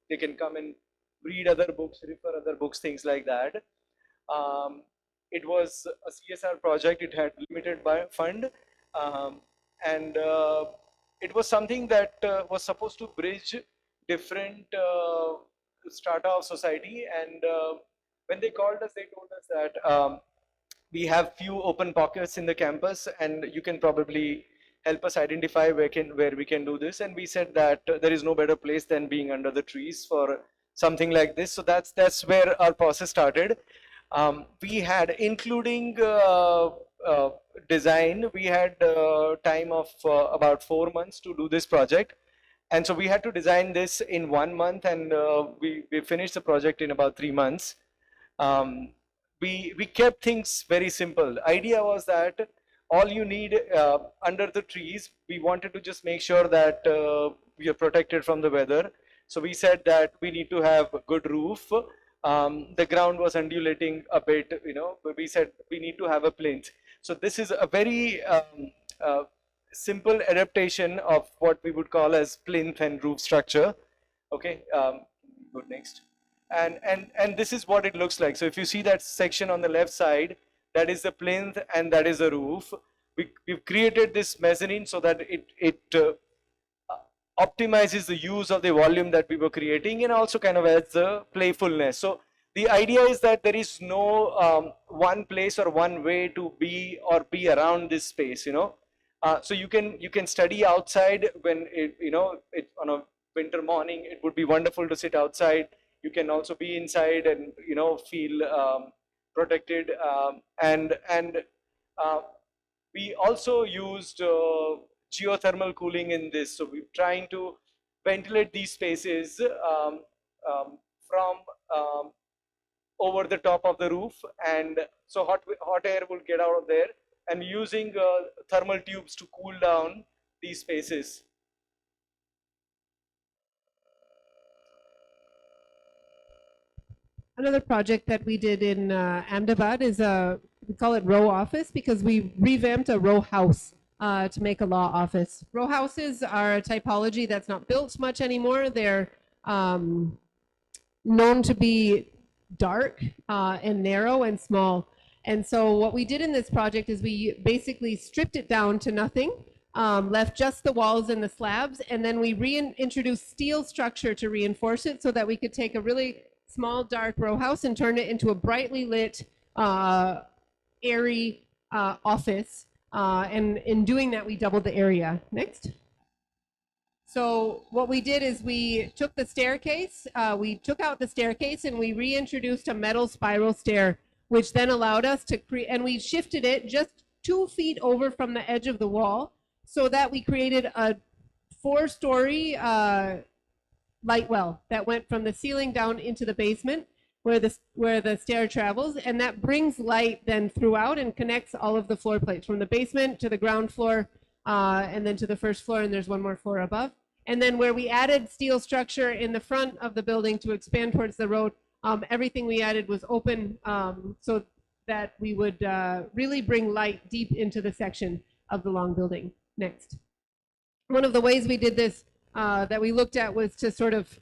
they can come and read other books, refer other books, things like that. It was a CSR project. It had limited fund, and it was something that was supposed to bridge different strata of society. And when they called us, they told us that we have few open pockets in the campus, and you can probably help us identify where we can do this. And we said that there is no better place than being under the trees for something like this. So that's where our process started. We had, including design, we had time of about 4 months to do this project. And so we had to design this in 1 month, and we finished the project in about 3 months. We kept things very simple. Idea was that all you need under the trees, we wanted to just make sure that we are protected from the weather. So we said that we need to have a good roof. The ground was undulating a bit, but we said we need to have a plinth. So this is a very simple adaptation of what we would call as plinth and roof structure. Okay, go next. And this is what it looks like. So if you see that section on the left side, that is the plinth and that is the roof. We've created this mezzanine so that it optimizes the use of the volume that we were creating and also kind of adds the playfulness. So the idea is that there is no one place or one way to be or be around this space, so you can study outside when it on a winter morning. It would be wonderful to sit outside. You can also be inside and feel protected. And we also used geothermal cooling in this. So we're trying to ventilate these spaces from over the top of the roof, and so hot air will get out of there, and using thermal tubes to cool down these spaces. Another project that we did in Ahmedabad is we call it row office because we revamped a row house to make a law office. Row houses are a typology that's not built much anymore. They're known to be dark and narrow and small. And so what we did in this project is we basically stripped it down to nothing, left just the walls and the slabs, and then we reintroduced steel structure to reinforce it so that we could take a really small dark row house and turn it into a brightly lit, airy office. And in doing that, we doubled the area. Next. So what we did is we took the staircase, we took out the staircase and we reintroduced a metal spiral stair, which then allowed us to create, and we shifted it just 2 feet over from the edge of the wall so that we created a 4-story light well that went from the ceiling down into the basement where the stair travels, and that brings light then throughout and connects all of the floor plates from the basement to the ground floor and then to the first floor, and there's one more floor above. And then where we added steel structure in the front of the building to expand towards the road, everything we added was open so that we would really bring light deep into the section of the long building. Next. One of the ways we did this that we looked at was to sort of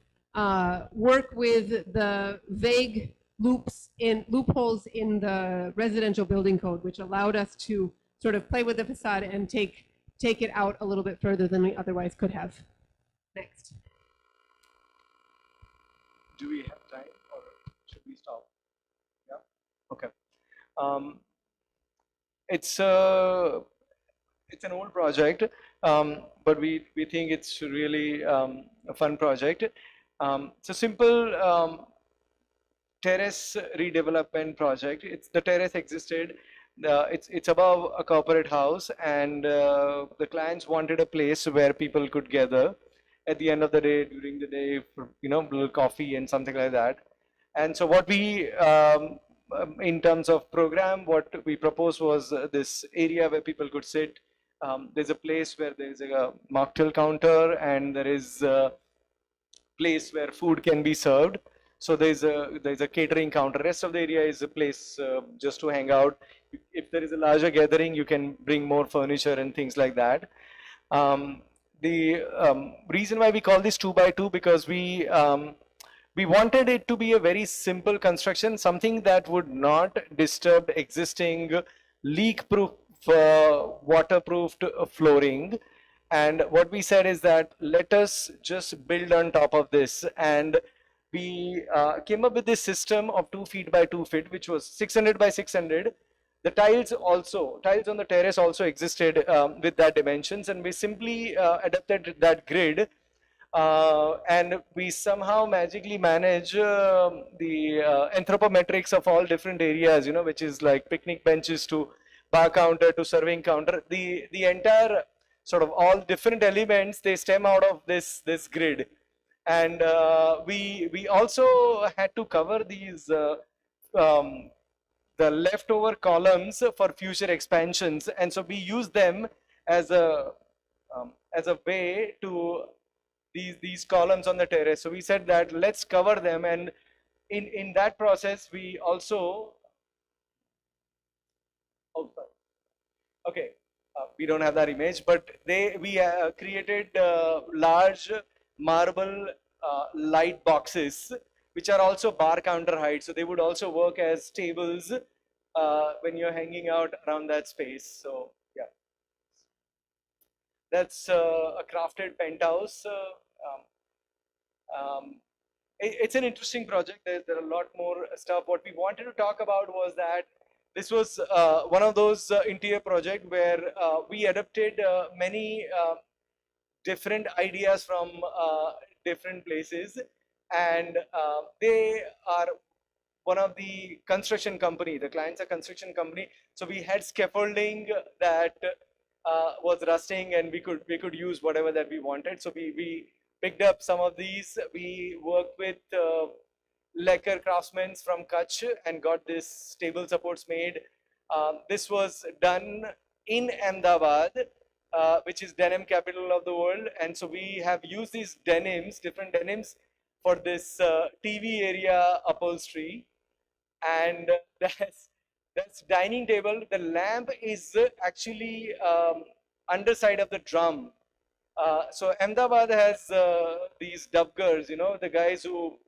work with the vague loopholes in the residential building code, which allowed us to sort of play with the facade and take it out a little bit further than we otherwise could have. Next. Do we have time or should we stop? Yeah. Okay. It's an old project, but we think it's really a fun project. It's a simple terrace redevelopment project. The terrace existed. It's above a corporate house, and the clients wanted a place where people could gather at the end of the day, during the day, for, a little coffee and something like that. And so what we, in terms of program, what we proposed was this area where people could sit. There's a place where there's a mocktail counter, and there is a place where food can be served. So there's a catering counter. Rest of the area is a place just to hang out. If there is a larger gathering, you can bring more furniture and things like that. The reason why we call this 2x2 because we wanted it to be a very simple construction, something that would not disturb existing leak-proof, waterproofed flooring. And what we said is that let us just build on top of this, and we came up with this system of 2 feet by 2 feet, which was 600 by 600. The tiles on the terrace also existed with that dimensions, and we simply adapted that grid, and we somehow magically manage the anthropometrics of all different areas, which is like picnic benches to bar counter to serving counter. The entire sort of all different elements, they stem out of this grid, and we also had to cover these the leftover columns for future expansions, and so we use them as a way to these columns on the terrace. So we said that let's cover them, and in that process we also okay, we don't have that image, but we created large marble light boxes, which are also bar counter height. So they would also work as tables when you're hanging out around that space. So yeah, that's a crafted penthouse. It's an interesting project. There are a lot more stuff. What we wanted to talk about was that this was one of those interior project where we adapted many different ideas from different places, and they are one of the construction company. The clients are construction company, so we had scaffolding that was rusting, and we could use whatever that we wanted. So we picked up some of these. We worked with lacquer craftsmen from Kutch and got this table supports made. This was done in Ahmedabad, which is denim capital of the world, and so we have used these denims, different denims, for this TV area upholstery. And that's dining table. The lamp is actually underside of the drum. So Ahmedabad has these dubgars, the guys who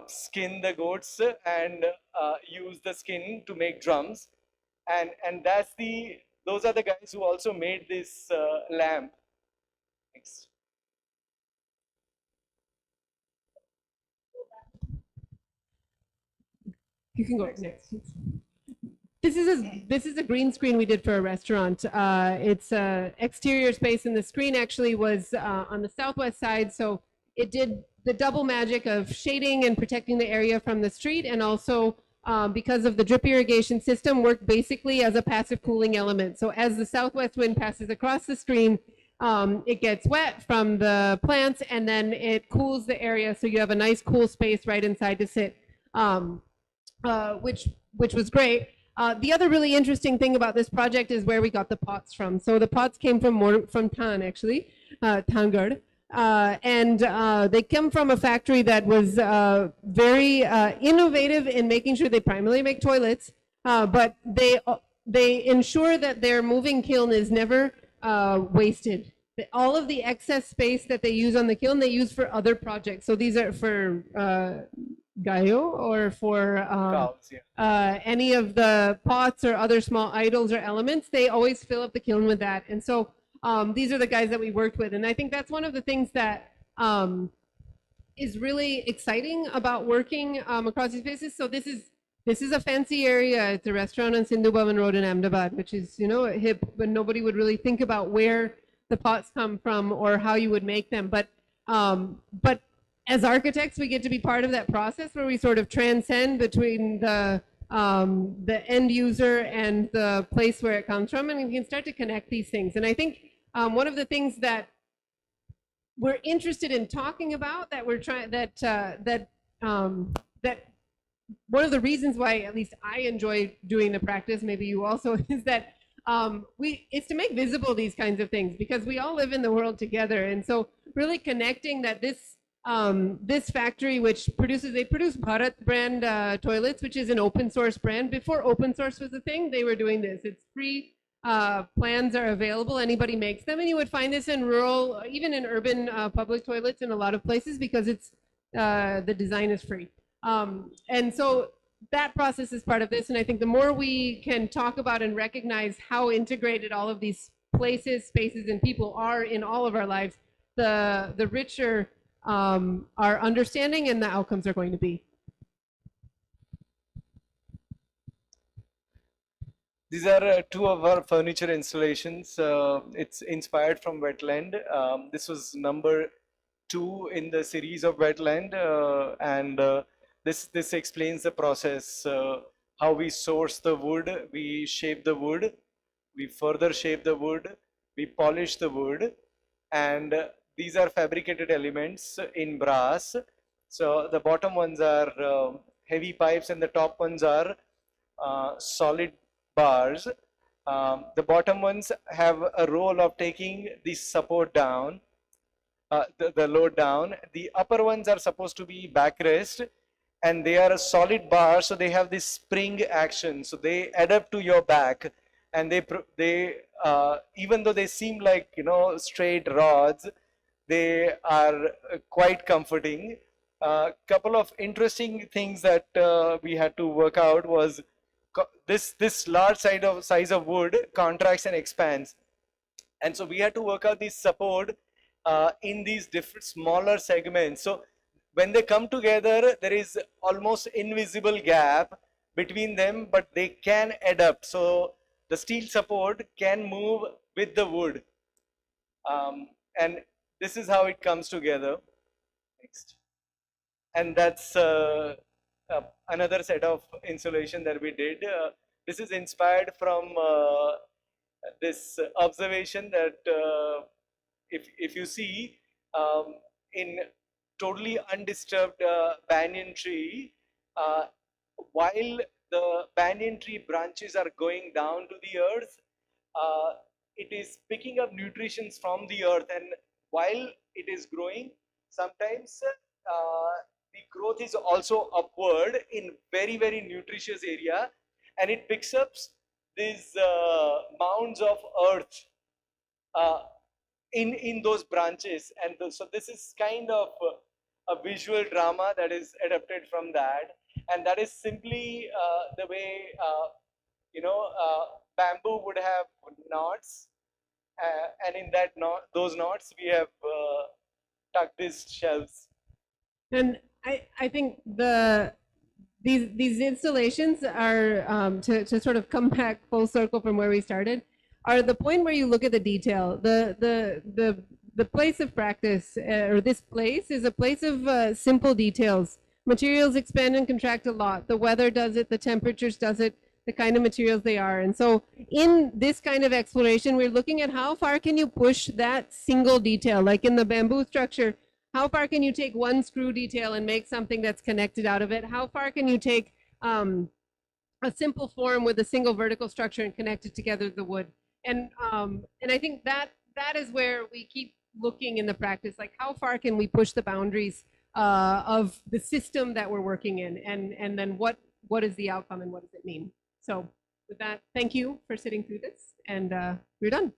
skin the goats and use the skin to make drums, and those are the guys who also made this lamp. Next. You can go next. This is a green screen we did for a restaurant. It's a exterior space, and the screen actually was on the southwest side, so it did the double magic of shading and protecting the area from the street, and also because of the drip irrigation system, worked basically as a passive cooling element. So as the southwest wind passes across the screen, it gets wet from the plants, and then it cools the area, so you have a nice cool space right inside to sit, which was great. The other really interesting thing about this project is where we got the pots from. So the pots came from Tan, actually, Tangad. And they come from a factory that was very innovative in making sure they primarily make toilets, but they ensure that their moving kiln is never wasted. All of the excess space that they use on the kiln, they use for other projects. So these are for gayo or for Cows, yeah. any of the pots or other small idols or elements. They always fill up the kiln with that. And so these are the guys that we worked with. And I think that's one of the things that is really exciting about working across these spaces. So this is a fancy area. It's a restaurant on Sindhu Bhavan Road in Ahmedabad, which is, hip, but nobody would really think about where the pots come from or how you would make them. But as architects, we get to be part of that process where we sort of transcend between the end user and the place where it comes from, and we can start to connect these things. And I think one of the things that we're interested in talking about, that we're trying, that one of the reasons why at least I enjoy doing the practice, maybe you also, is that it's to make visible these kinds of things, because we all live in the world together. And so really connecting that this factory, which produce Bharat brand toilets, which is an open source brand. Before open source was a thing, they were doing this. It's free. Plans are available. Anybody makes them, and you would find this in rural, even in urban public toilets in a lot of places, because it's the design is free. And so that process is part of this. And I think the more we can talk about and recognize how integrated all of these places, spaces, and people are in all of our lives, the richer our understanding and the outcomes are going to be. These are two of our furniture installations. It's inspired from Wetland. This was number 2 in the series of Wetland, and this explains the process, how we source the wood, we shape the wood, we further shape the wood, we polish the wood, and these are fabricated elements in brass. So the bottom ones are heavy pipes, and the top ones are solid bars. The bottom ones have a role of taking the support down, the load down. The upper ones are supposed to be backrest, and they are a solid bar, so they have this spring action. So they adapt to your back, and they even though they seem like straight rods, they are quite comforting. Couple of interesting things that we had to work out was this large size of wood contracts and expands, and so we had to work out this support in these different smaller segments. So when they come together, there is almost invisible gap between them, but they can adapt. So the steel support can move with the wood, and this is how it comes together. Next. And that's another set of insulation that we did. This is inspired from this observation that if you see in totally undisturbed banyan tree, while the banyan tree branches are going down to the earth, it is picking up nutrition from the earth, and while it is growing, sometimes the growth is also upward in very nutritious area, and it picks up these mounds of earth in those branches, and so this is kind of a visual drama that is adapted from that, and that is simply the way bamboo would have knots, and in that those knots we have tucked these shelves. And I think these installations are to sort of come back full circle from where we started, are the point where you look at the detail. The place of practice, or this place, is a place of simple details. Materials expand and contract a lot. The weather does it, the temperatures does it, the kind of materials they are. And so in this kind of exploration, we're looking at how far can you push that single detail, like in the bamboo structure. How far can you take one screw detail and make something that's connected out of it? How far can you take a simple form with a single vertical structure and connect it together to the wood? And I think that is where we keep looking in the practice, like how far can we push the boundaries of the system that we're working in, and then what is the outcome and what does it mean? So with that, thank you for sitting through this, and we're done.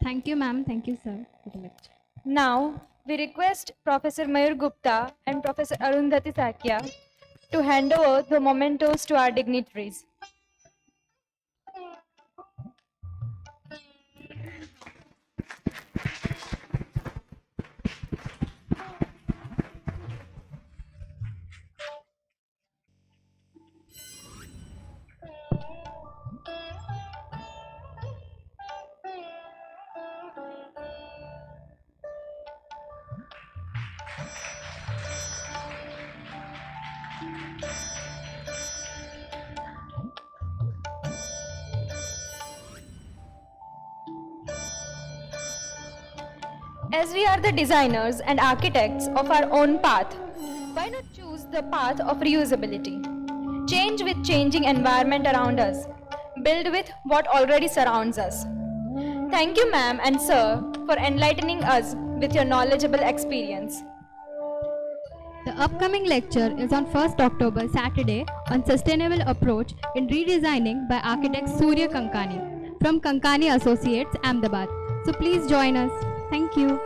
Thank you, ma'am. Thank you, sir, for the lecture. Now, we request Professor Mayur Gupta and Professor Arundhati Sakya to hand over the mementos to our dignitaries. As we are the designers and architects of our own path, why not choose the path of reusability? Change with changing environment around us. Build with what already surrounds us. Thank you, ma'am and sir, for enlightening us with your knowledgeable experience. The upcoming lecture is on 1st October, Saturday, on Sustainable Approach in Redesigning by architect Surya Kankani from Kankani Associates, Ahmedabad. So please join us. Thank you.